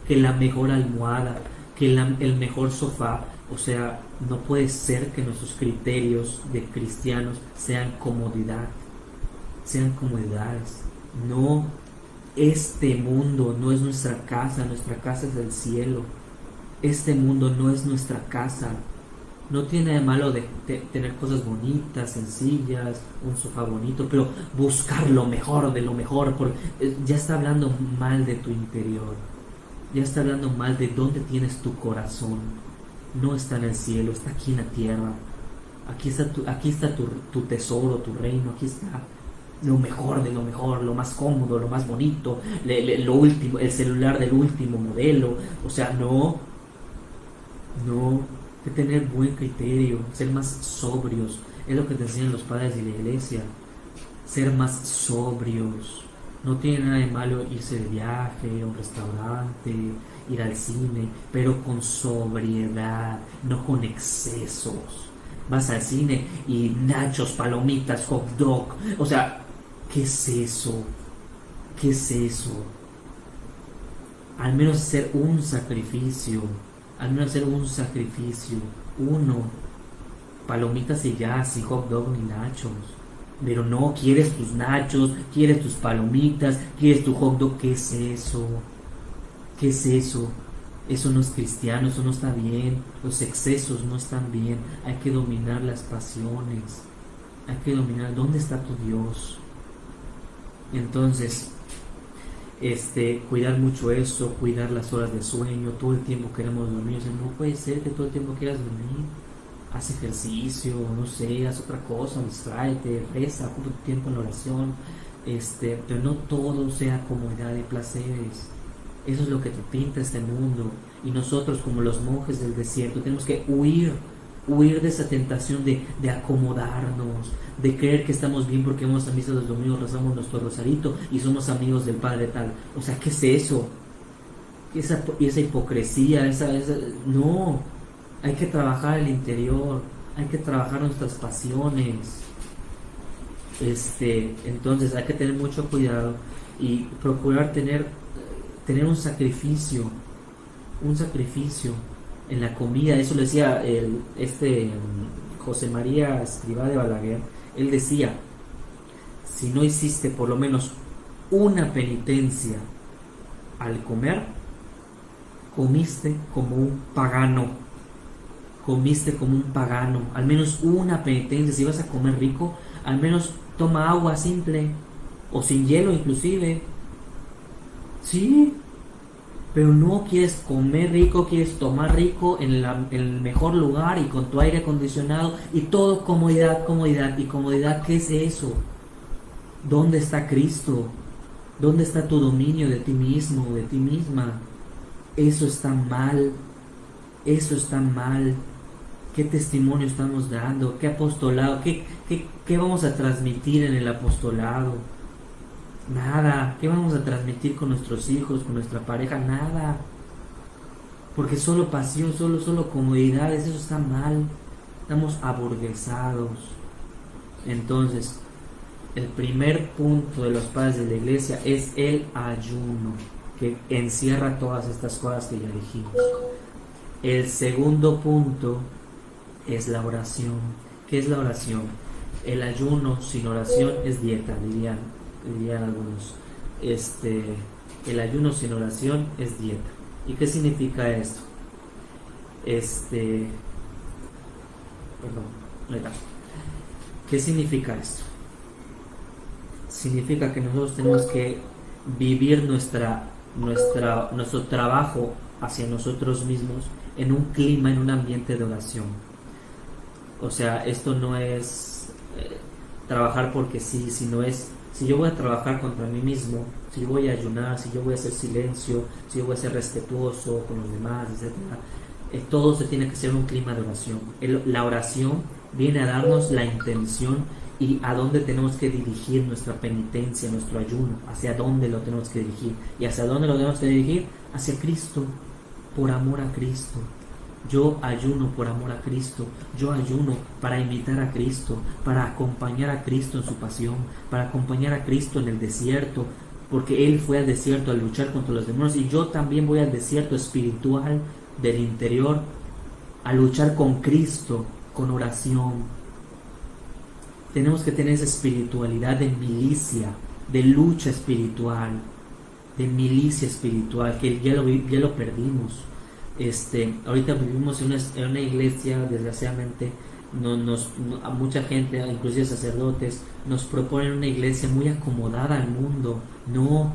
que la mejor almohada, que el mejor sofá. O sea, no puede ser que nuestros criterios de cristianos sean comodidades. No, este mundo no es nuestra casa es el cielo. Este mundo no es nuestra casa. No tiene de malo de tener cosas bonitas, sencillas, un sofá bonito, pero buscar lo mejor de lo mejor, porque ya está hablando mal de tu interior, ya está hablando mal de dónde tienes tu corazón. No está en el cielo, está aquí en la tierra. Aquí está tu tesoro, tu reino, aquí está. lo mejor de lo mejor, lo más cómodo, lo más bonito, lo último, el celular del último modelo. O sea, no, no, hay que tener buen criterio, ser más sobrios. Es lo que te enseñan los padres de la iglesia, ser más sobrios. No tiene nada de malo irse de viaje, a un restaurante, ir al cine, pero con sobriedad, no con excesos. Vas al cine y nachos, palomitas, hot dog. O sea, ¿qué es eso? ¿Qué es eso? Al menos hacer un sacrificio. Al menos hacer un sacrificio. Uno. Palomitas y ya, sin hot dog ni nachos. Pero no, quieres tus nachos, quieres tus palomitas, quieres tu hot dog. ¿Qué es eso? ¿Qué es eso? Eso no es cristiano, eso no está bien. Los excesos no están bien. Hay que dominar las pasiones. Hay que dominar. ¿Dónde está tu Dios? Entonces, cuidar mucho eso, cuidar las horas de sueño. Todo el tiempo queremos dormir. O sea, no puede ser que todo el tiempo quieras dormir. Haz ejercicio, no sé, haz otra cosa, distráete, reza, ocupa tu tiempo en la oración. Pero no todo sea comodidad y placeres. Eso es lo que te pinta este mundo. Y nosotros, como los monjes del desierto, tenemos que huir de esa tentación de acomodarnos, de creer que estamos bien porque vamos a misa los domingos, rezamos nuestro rosarito y somos amigos del Padre tal. O sea, ¿qué es eso? Esa hipocresía, no, hay que trabajar el interior, hay que trabajar nuestras pasiones. Entonces hay que tener mucho cuidado y procurar tener un sacrificio en la comida. Eso lo decía José María Escrivá de Balaguer. Él decía, si no hiciste por lo menos una penitencia al comer, comiste como un pagano. Al menos una penitencia. Si vas a comer rico, al menos toma agua simple o sin hielo inclusive. Sí, pero no quieres comer rico, quieres tomar rico en el mejor lugar y con tu aire acondicionado y todo comodidad. ¿Y comodidad qué es eso? ¿Dónde está Cristo? ¿Dónde está tu dominio de ti mismo, de ti misma? Eso está mal. ¿Qué testimonio estamos dando? ¿Qué apostolado? ¿Qué vamos a transmitir en el apostolado? Nada. ¿Qué vamos a transmitir con nuestros hijos, con nuestra pareja? Nada. Porque solo pasión, solo comodidades, eso está mal. Estamos aburguesados. Entonces, el primer punto de los padres de la iglesia es el ayuno, que encierra todas estas cosas que ya dijimos. El segundo punto es la oración. ¿Qué es la oración? El ayuno sin oración es dieta, dirían algunos. El ayuno sin oración es dieta. ¿Y qué significa esto? ¿Qué significa esto? Significa que nosotros tenemos que vivir nuestro trabajo hacia nosotros mismos en un clima, en un ambiente de oración. O sea, esto no es trabajar porque sí, sino es, si yo voy a trabajar contra mí mismo, si yo voy a ayunar, si yo voy a hacer silencio, si yo voy a ser respetuoso con los demás, etc. Todo se tiene que ser un clima de oración. La oración viene a darnos la intención y a dónde tenemos que dirigir nuestra penitencia, nuestro ayuno, hacia dónde lo tenemos que dirigir. ¿Y hacia dónde lo tenemos que dirigir? Hacia Cristo, por amor a Cristo. Yo ayuno por amor a Cristo. Yo ayuno para imitar a Cristo, para acompañar a Cristo en su pasión, para acompañar a Cristo en el desierto, porque Él fue al desierto a luchar contra los demonios y yo también voy al desierto espiritual del interior a luchar con Cristo, con oración. Tenemos que tener esa espiritualidad de milicia, de lucha espiritual, de milicia espiritual, que ya lo perdimos. Ahorita vivimos en una iglesia, desgraciadamente, a mucha gente, inclusive sacerdotes, nos proponen una iglesia muy acomodada al mundo. No,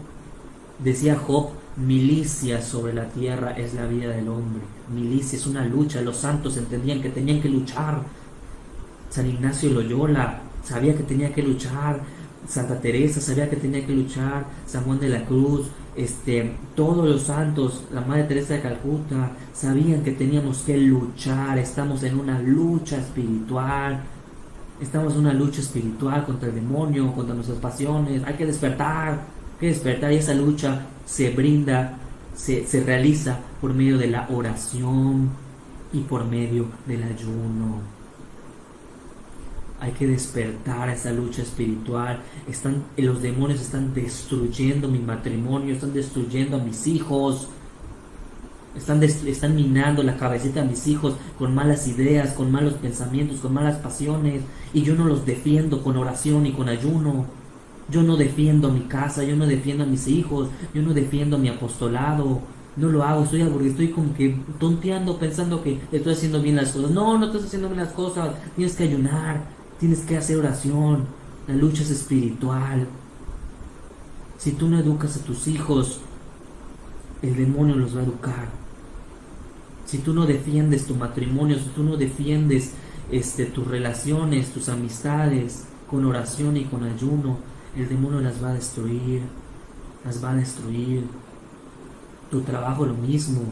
decía Job, milicia sobre la tierra es la vida del hombre. Milicia es una lucha. Los santos entendían que tenían que luchar. San Ignacio Loyola sabía que tenía que luchar Santa Teresa sabía que tenía que luchar, San Juan de la Cruz, todos los santos, la Madre Teresa de Calcuta, sabían que teníamos que luchar. Estamos en una lucha espiritual. Estamos en una lucha espiritual contra el demonio, contra nuestras pasiones. Hay que despertar, y esa lucha se brinda, se realiza por medio de la oración y por medio del ayuno. Hay que despertar a esa lucha espiritual. Los demonios están destruyendo mi matrimonio, están destruyendo a mis hijos, están minando la cabecita de mis hijos con malas ideas, con malos pensamientos, con malas pasiones, y yo no los defiendo con oración y con ayuno. Yo no defiendo mi casa, yo no defiendo a mis hijos, yo no defiendo mi apostolado. No lo hago, estoy como que tonteando, pensando que estoy haciendo bien las cosas. No, no estás haciendo bien las cosas. Tienes que ayunar, tienes que hacer oración. La lucha es espiritual. Si tú no educas a tus hijos, el demonio los va a educar. Si tú no defiendes tu matrimonio, si tú no defiendes tus relaciones, tus amistades, con oración y con ayuno, el demonio las va a destruir. Las va a destruir. Tu trabajo lo mismo,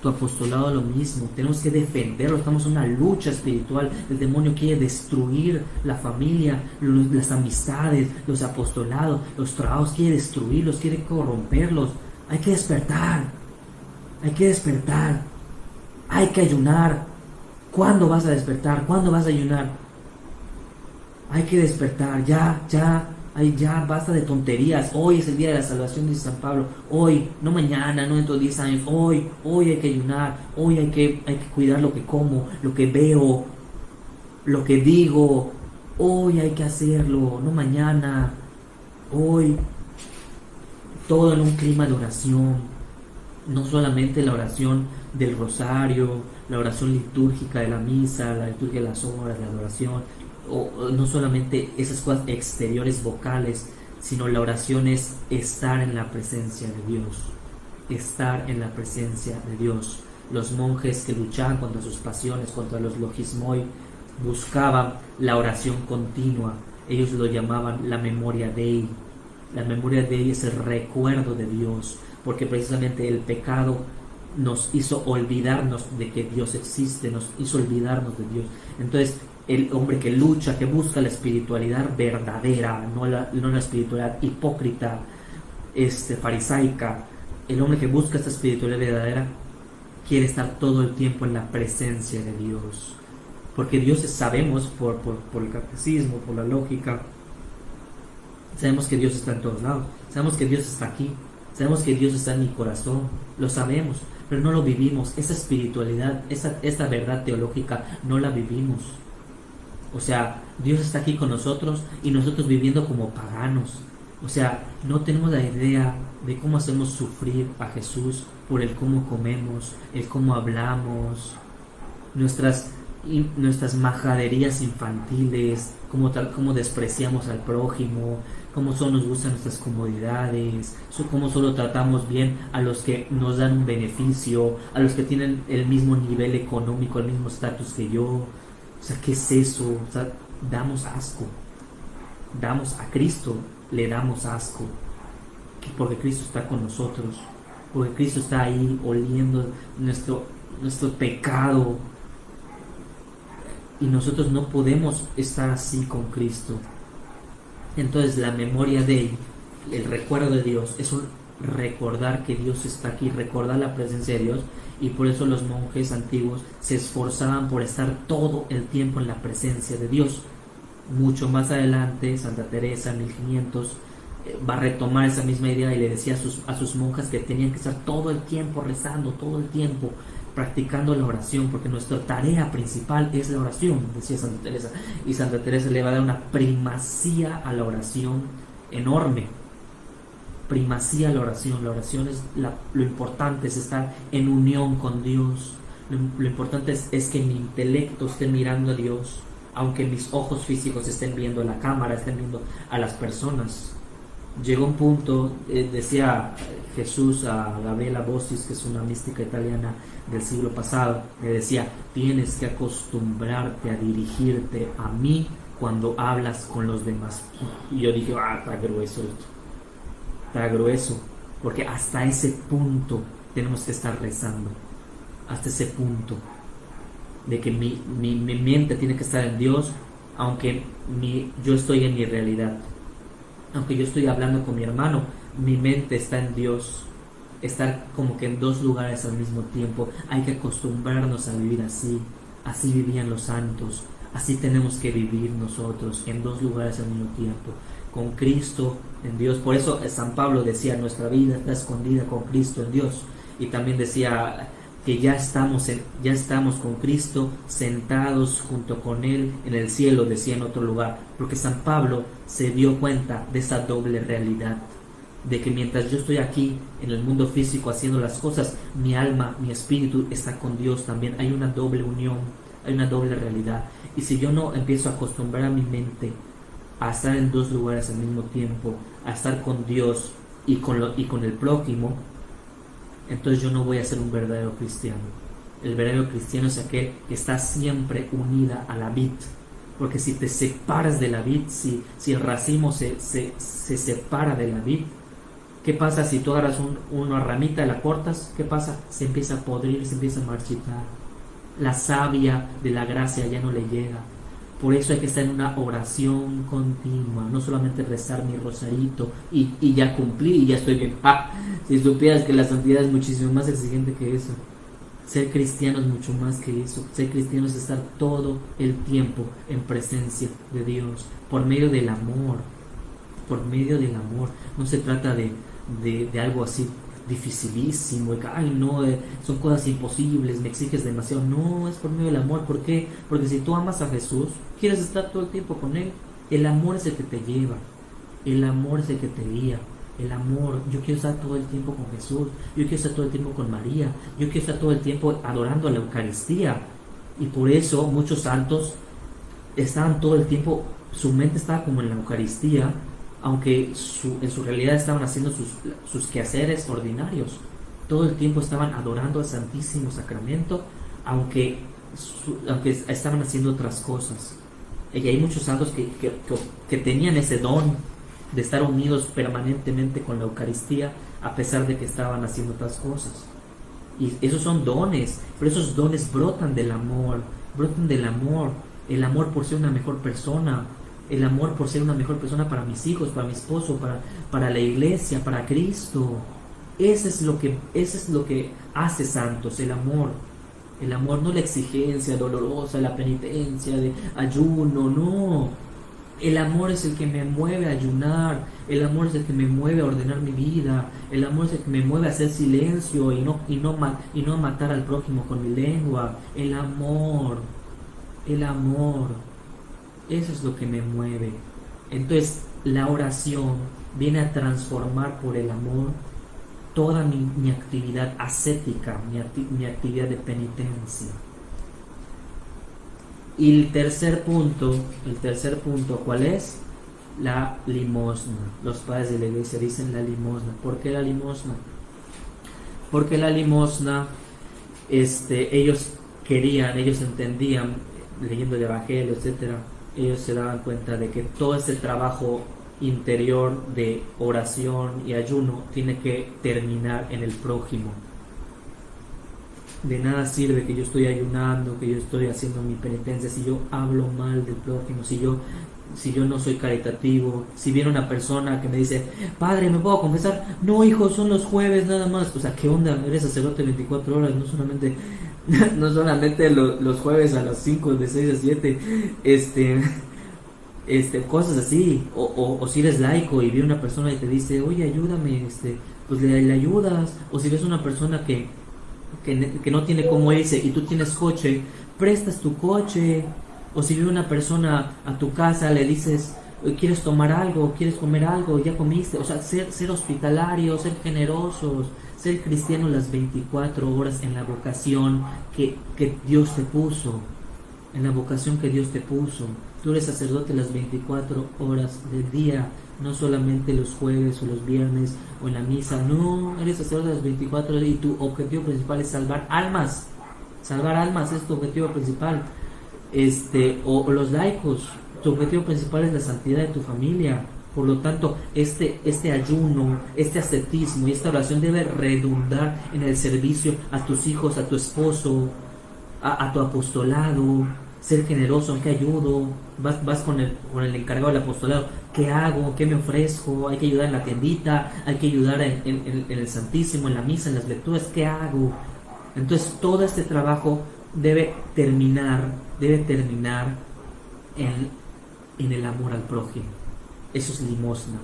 tu apostolado lo mismo. Tenemos que defenderlo, estamos en una lucha espiritual. El demonio quiere destruir la familia, las amistades, los apostolados, los trabajos, quiere destruirlos, quiere corromperlos. Hay que despertar, hay que despertar, hay que ayunar. ¿Cuándo vas a despertar? ¿Cuándo vas a ayunar? Hay que despertar, ya basta de tonterías. Hoy es el día de la salvación, dice San Pablo. Hoy, no mañana, no dentro de 10 años. Hoy hay que ayunar. Hoy hay que cuidar lo que como, lo que veo, lo que digo. Hoy hay que hacerlo, no mañana. Hoy, todo en un clima de oración. No solamente la oración del rosario, la oración litúrgica de la misa, la liturgia de las horas, la adoración, o no solamente esas cosas exteriores vocales, sino la oración es estar en la presencia de Dios. Estar en la presencia de Dios. Los monjes que luchaban contra sus pasiones, contra los logismoi, buscaban la oración continua. Ellos lo llamaban la memoria Dei. La memoria Dei es el recuerdo de Dios, porque precisamente el pecado nos hizo olvidarnos de que Dios existe, nos hizo olvidarnos de Dios. Entonces, el hombre que lucha, que busca la espiritualidad verdadera, no la espiritualidad hipócrita, farisaica, el hombre que busca esta espiritualidad verdadera quiere estar todo el tiempo en la presencia de Dios. Porque Dios, sabemos por el catecismo, por la lógica, sabemos que Dios está en todos lados, sabemos que Dios está aquí, sabemos que Dios está en mi corazón, lo sabemos, pero no lo vivimos. Esa espiritualidad, esta verdad teológica, no la vivimos. O sea, Dios está aquí con nosotros y nosotros viviendo como paganos. O sea, no tenemos la idea de cómo hacemos sufrir a Jesús por el cómo comemos, el cómo hablamos, nuestras majaderías infantiles, cómo despreciamos al prójimo, cómo solo nos gustan nuestras comodidades, cómo solo tratamos bien a los que nos dan un beneficio, a los que tienen el mismo nivel económico, el mismo estatus que yo. O sea, ¿qué es eso? O sea, damos asco. Damos a Cristo, le damos asco. Porque Cristo está con nosotros. Porque Cristo está ahí oliendo nuestro pecado. Y nosotros no podemos estar así con Cristo. Entonces la memoria de Él, el recuerdo de Dios, es un recordar que Dios está aquí, recordar la presencia de Dios. Y por eso los monjes antiguos se esforzaban por estar todo el tiempo en la presencia de Dios. Mucho más adelante, Santa Teresa, en 1500, va a retomar esa misma idea y le decía a sus monjas que tenían que estar todo el tiempo rezando, todo el tiempo practicando la oración, porque nuestra tarea principal es la oración, decía Santa Teresa. Y Santa Teresa le va a dar una primacía a la oración enorme. Primacía a la oración. La oración es lo importante, es estar en unión con Dios. Lo importante es que mi intelecto esté mirando a Dios, aunque mis ojos físicos estén viendo la cámara, estén viendo a las personas. Llegó un punto, decía Jesús a Gabriela Bossis, que es una mística italiana del siglo pasado, le decía: tienes que acostumbrarte a dirigirte a mí cuando hablas con los demás. Y yo dije, está grueso esto, está grueso, porque hasta ese punto tenemos que estar rezando, hasta ese punto de que mi mente tiene que estar en Dios, aunque yo estoy en mi realidad, aunque yo estoy hablando con mi hermano, mi mente está en Dios. Estar como que en dos lugares al mismo tiempo, hay que acostumbrarnos a vivir así. Así vivían los santos, así tenemos que vivir nosotros, en dos lugares al mismo tiempo, con Cristo en Dios. Por eso San Pablo decía, nuestra vida está escondida con Cristo en Dios. Y también decía que ya estamos con Cristo sentados junto con Él en el cielo, decía en otro lugar, porque San Pablo se dio cuenta de esa doble realidad, de que mientras yo estoy aquí en el mundo físico haciendo las cosas, mi alma, mi espíritu está con Dios también. Hay una doble unión, hay una doble realidad. Y si yo no empiezo a acostumbrar a mi mente a estar en dos lugares al mismo tiempo, a estar con Dios y con el prójimo, entonces yo no voy a ser un verdadero cristiano. El verdadero cristiano es aquel que está siempre unida a la vid. Porque si te separas de la vid, si el racimo se separa de la vid, ¿qué pasa si tú agarras una ramita y la cortas? ¿Qué pasa? Se empieza a podrir, se empieza a marchitar. La savia de la gracia ya no le llega. Por eso hay que estar en una oración continua, no solamente rezar mi rosarito y ya cumplí y ya estoy bien. Si supieras que la santidad es muchísimo más exigente que eso. Ser cristiano es mucho más que eso. Ser cristiano es estar todo el tiempo en presencia de Dios, por medio del amor. Por medio del amor. No se trata de algo así dificilísimo, son cosas imposibles, me exiges demasiado. No, es por medio del amor. ¿Por qué? Porque si tú amas a Jesús, quieres estar todo el tiempo con Él. El amor es el que te lleva, el amor es el que te guía. El amor, yo quiero estar todo el tiempo con Jesús, yo quiero estar todo el tiempo con María, yo quiero estar todo el tiempo adorando a la Eucaristía. Y por eso muchos santos estaban todo el tiempo, su mente estaba como en la Eucaristía, aunque en su realidad estaban haciendo sus quehaceres ordinarios. Todo el tiempo estaban adorando al Santísimo Sacramento, aunque estaban haciendo otras cosas. Y hay muchos santos que tenían ese don de estar unidos permanentemente con la Eucaristía, a pesar de que estaban haciendo otras cosas. Y esos son dones, pero esos dones brotan del amor, el amor por ser una mejor persona, el amor por ser una mejor persona para mis hijos, para mi esposo, para la iglesia, para Cristo. Ese es lo que hace santos, el amor, no la exigencia dolorosa, la penitencia de ayuno, no. El amor es el que me mueve a ayunar, el amor es el que me mueve a ordenar mi vida, el amor es el que me mueve a hacer silencio y no matar al prójimo con mi lengua. El amor, eso es lo que me mueve. Entonces la oración viene a transformar por el amor toda mi actividad ascética, mi actividad de penitencia. Y el tercer punto, ¿cuál es? La limosna. Los padres de la iglesia dicen la limosna. ¿Por qué la limosna? Porque la limosna, ellos entendían, leyendo el Evangelio, etcétera, ellos se daban cuenta de que todo ese trabajo interior de oración y ayuno tiene que terminar en el prójimo. De nada sirve que yo estoy ayunando, que yo estoy haciendo mi penitencia, si yo hablo mal del prójimo, si yo no soy caritativo. Si viene una persona que me dice, padre, ¿me puedo confesar? No, hijo, son los jueves nada más. O sea, ¿qué onda? Eres sacerdote 24 horas, no solamente los jueves a las 5, de 6 a 7, cosas así. O si eres laico y viene una persona y te dice, oye, ayúdame, pues le ayudas. O si ves una persona que no tiene cómo irse y tú tienes coche, prestas tu coche. O si viene una persona a tu casa, le dices, ¿quieres tomar algo? ¿Quieres comer algo? ¿Ya comiste? O sea, ser hospitalarios, ser generosos, ser cristiano las 24 horas en la vocación que Dios te puso. En la vocación que Dios te puso. Tú eres sacerdote las 24 horas del día, no solamente los jueves o los viernes o en la misa. No, eres sacerdote las 24 horas y tu objetivo principal es salvar almas. Salvar almas es tu objetivo principal. O los laicos, tu objetivo principal es la santidad de tu familia. Por lo tanto, este ayuno, este ascetismo y esta oración debe redundar en el servicio a tus hijos, a tu esposo, a tu apostolado, ser generoso, ¿en qué ayudo? Vas con el encargado del apostolado, ¿qué hago? ¿Qué me ofrezco? Hay que ayudar en la tiendita, hay que ayudar en el Santísimo, en la misa, en las lecturas, ¿qué hago? Entonces todo este trabajo debe terminar en el amor al prójimo. Eso es limosna.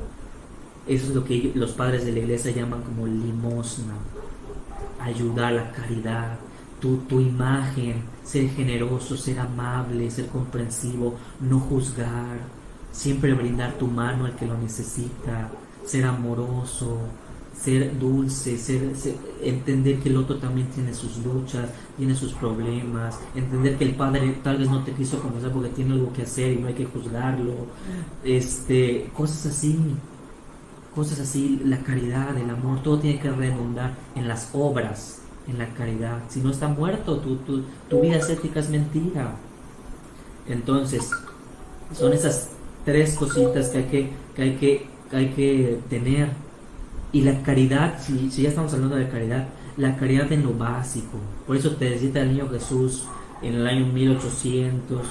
Eso es lo que los padres de la iglesia llaman como limosna. Ayudar, la caridad, tu imagen, ser generoso, ser amable, ser comprensivo, no juzgar, siempre brindar tu mano al que lo necesita, ser amoroso, ser dulce, entender que el otro también tiene sus luchas, tiene sus problemas, entender que el padre tal vez no te quiso conocer porque tiene algo que hacer y no hay que juzgarlo, cosas así, la caridad, el amor, todo tiene que redundar en las obras, en la caridad. Si no está muerto, tu vida ascética es mentira. Entonces, son esas tres cositas que hay que tener. Y la caridad, si ya estamos hablando de caridad, la caridad en lo básico. Por eso te decía el niño Jesús en el año 1800,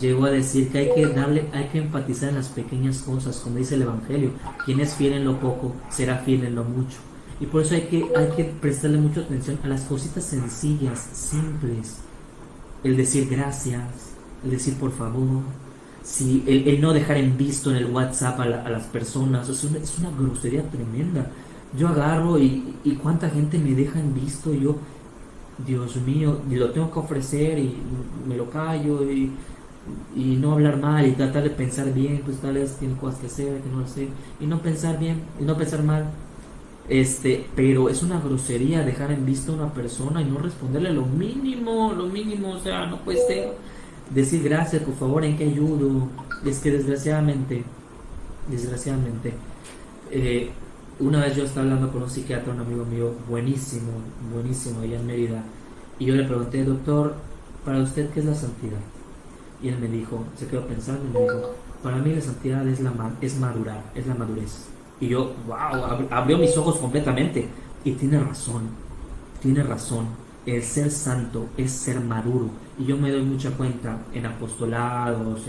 llegó a decir que hay que enfatizar en las pequeñas cosas, como dice el Evangelio. Quien es fiel en lo poco, será fiel en lo mucho. Y por eso hay que prestarle mucha atención a las cositas sencillas, simples. El decir gracias, el decir por favor, si el no dejar en visto en el WhatsApp a las personas. O sea, es una grosería tremenda. Yo agarro y cuánta gente me deja en visto. Yo, Dios mío, y lo tengo que ofrecer y me lo callo y no hablar mal y tratar de pensar bien. Pues tal vez tiene cosas que hacer, que no lo sé, y no pensar bien y no pensar mal. Pero es una grosería dejar en visto a una persona y no responderle lo mínimo, o sea, no puede ser. Decir gracias, por favor, ¿en qué ayudo? Es que desgraciadamente, eh, una vez yo estaba hablando con un psiquiatra, un amigo mío, buenísimo, allá en Mérida, y yo le pregunté, doctor, ¿para usted qué es la santidad? Y él me dijo, se quedó pensando y me dijo, para mí la santidad es madurar, es la madurez. Y yo, wow, abrió mis ojos completamente. Y tiene razón. El ser santo es ser maduro. Y yo me doy mucha cuenta en apostolados,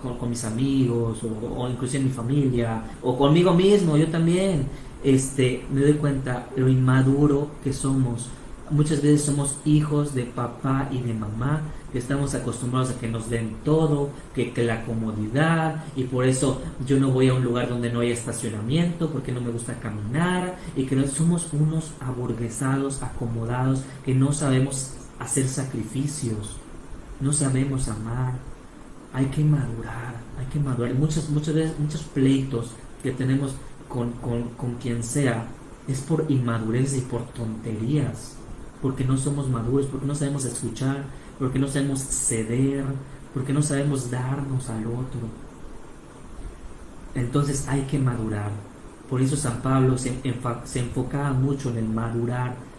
con mis amigos, o incluso en mi familia, o conmigo mismo, yo también. Me doy cuenta lo inmaduro que somos. Muchas veces somos hijos de papá y de mamá, que estamos acostumbrados a que nos den todo, que la comodidad, y por eso yo no voy a un lugar donde no haya estacionamiento, porque no me gusta caminar, y que no somos unos aburguesados, acomodados, que no sabemos hacer sacrificios, no sabemos amar. Hay que madurar, Muchas veces, muchos pleitos que tenemos con quien sea, es por inmadurez y por tonterías, porque no somos maduros, porque no sabemos escuchar, porque no sabemos ceder, porque no sabemos darnos al otro. Entonces hay que madurar. Por eso San Pablo se enfocaba mucho en el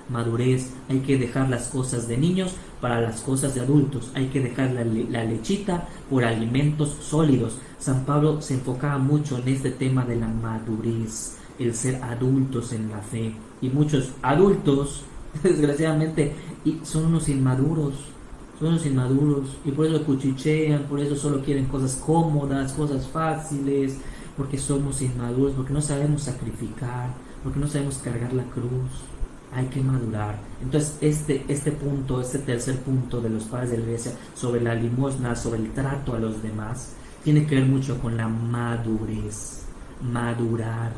madurez. Hay que dejar las cosas de niños para las cosas de adultos. Hay que dejar la lechita por alimentos sólidos. San Pablo se enfocaba mucho en este tema de la madurez, el ser adultos en la fe. Y muchos adultos, desgraciadamente, son unos inmaduros. Y por eso cuchichean, por eso solo quieren cosas cómodas, cosas fáciles, porque somos inmaduros, porque no sabemos sacrificar, porque no sabemos cargar la cruz. Hay que madurar. Entonces este punto, este tercer punto de los padres de la iglesia sobre la limosna, sobre el trato a los demás, tiene que ver mucho con la madurez. Madurar.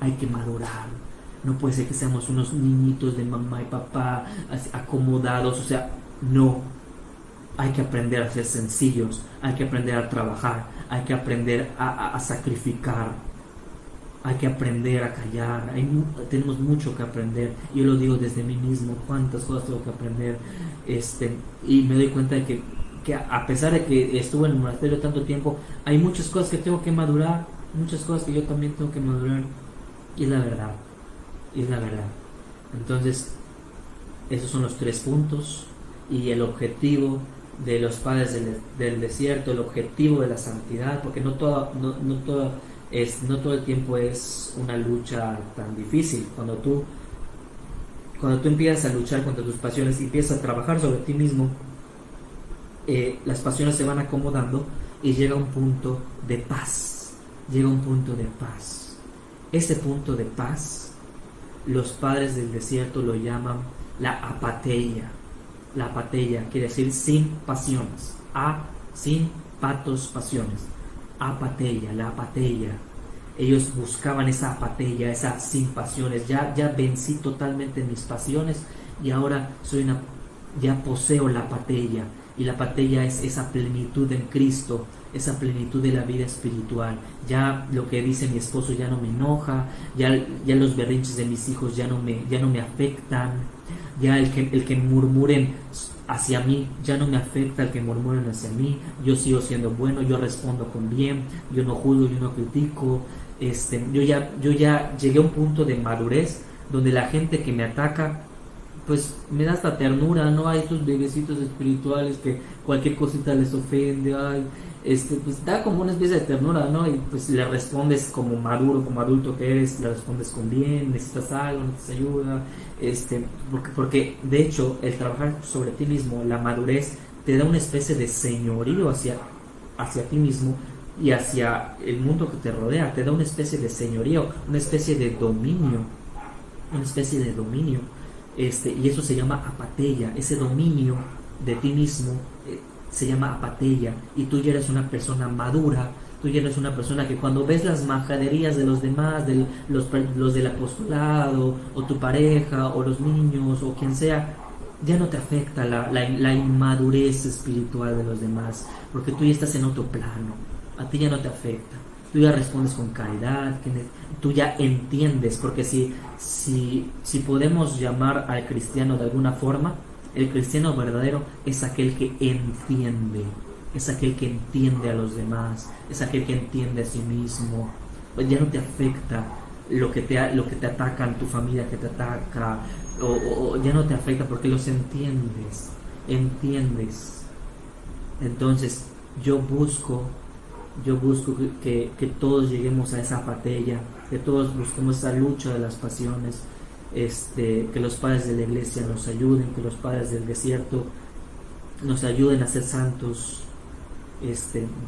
Hay que madurar. No puede ser que seamos unos niñitos de mamá y papá acomodados. O sea, no. Hay que aprender a ser sencillos. Hay que aprender a trabajar. Hay que aprender a sacrificar. Hay que aprender a callar. Tenemos mucho que aprender. Yo lo digo desde mí mismo. Cuántas cosas tengo que aprender. Y me doy cuenta de que a pesar de que estuve en el monasterio tanto tiempo, hay muchas cosas que tengo que madurar. Muchas cosas que yo también tengo que madurar. Y es la verdad. Entonces, esos son los 3 puntos. Y el objetivo de los padres del desierto, el objetivo de la santidad, porque no todo el tiempo es una lucha tan difícil. Cuando tú empiezas a luchar contra tus pasiones y empiezas a trabajar sobre ti mismo, las pasiones se van acomodando y llega un punto de paz. Llega un punto de paz. Ese punto de paz, los padres del desierto lo llaman la apatheia. La apatheia quiere decir sin pasiones. Sin pasiones. Apatheia, la apatheia. Ellos buscaban esa apatheia, esa sin pasiones. Ya vencí totalmente mis pasiones y ahora ya poseo la apatheia. Y la apatheia es esa plenitud en Cristo, esa plenitud de la vida espiritual. Ya lo que dice mi esposo ya no me enoja, ya los berrinches de mis hijos ya no me afectan, ya el que murmuren hacia mí ya no me afecta, el que murmuren hacia mí. Yo sigo siendo bueno, yo respondo con bien, yo no juzgo, yo no critico. Yo ya llegué a un punto de madurez donde la gente que me ataca, pues me da hasta ternura, ¿no? Hay estos bebecitos espirituales que cualquier cosita les ofende, pues da como una especie de ternura, ¿no? Y pues le respondes como maduro, como adulto que eres, le respondes con bien, necesitas algo, necesitas ayuda, porque de hecho el trabajar sobre ti mismo, la madurez, te da una especie de señorío hacia ti mismo y hacia el mundo que te rodea, te da una especie de señorío, una especie de dominio, y eso se llama apatheia. Ese dominio de ti mismo se llama apatheia, y tú ya eres una persona madura, tú ya eres una persona que cuando ves las majaderías de los demás, de los del apostolado, o tu pareja, o los niños, o quien sea, ya no te afecta la inmadurez espiritual de los demás, porque tú ya estás en otro plano, a ti ya no te afecta. Tú ya respondes con caridad, tú ya entiendes, porque si podemos llamar al cristiano de alguna forma, el cristiano verdadero es aquel que entiende, a los demás, es aquel que entiende a sí mismo. Pues ya no te afecta lo que te atacan, tu familia que te ataca, o ya no te afecta porque los entiendes. Entonces yo busco que todos lleguemos a esa apatheia, que todos busquemos esa lucha de las pasiones, que los padres de la iglesia nos ayuden, que los padres del desierto nos ayuden a ser santos.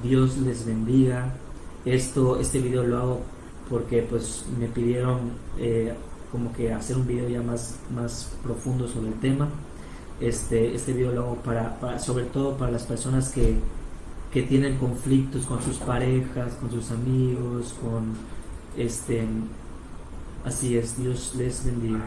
Dios les bendiga. Este video lo hago porque pues me pidieron como que hacer un video ya más profundo sobre el tema. Este video lo hago para sobre todo para las personas que tienen conflictos con sus parejas, con sus amigos, así es. Dios les bendiga.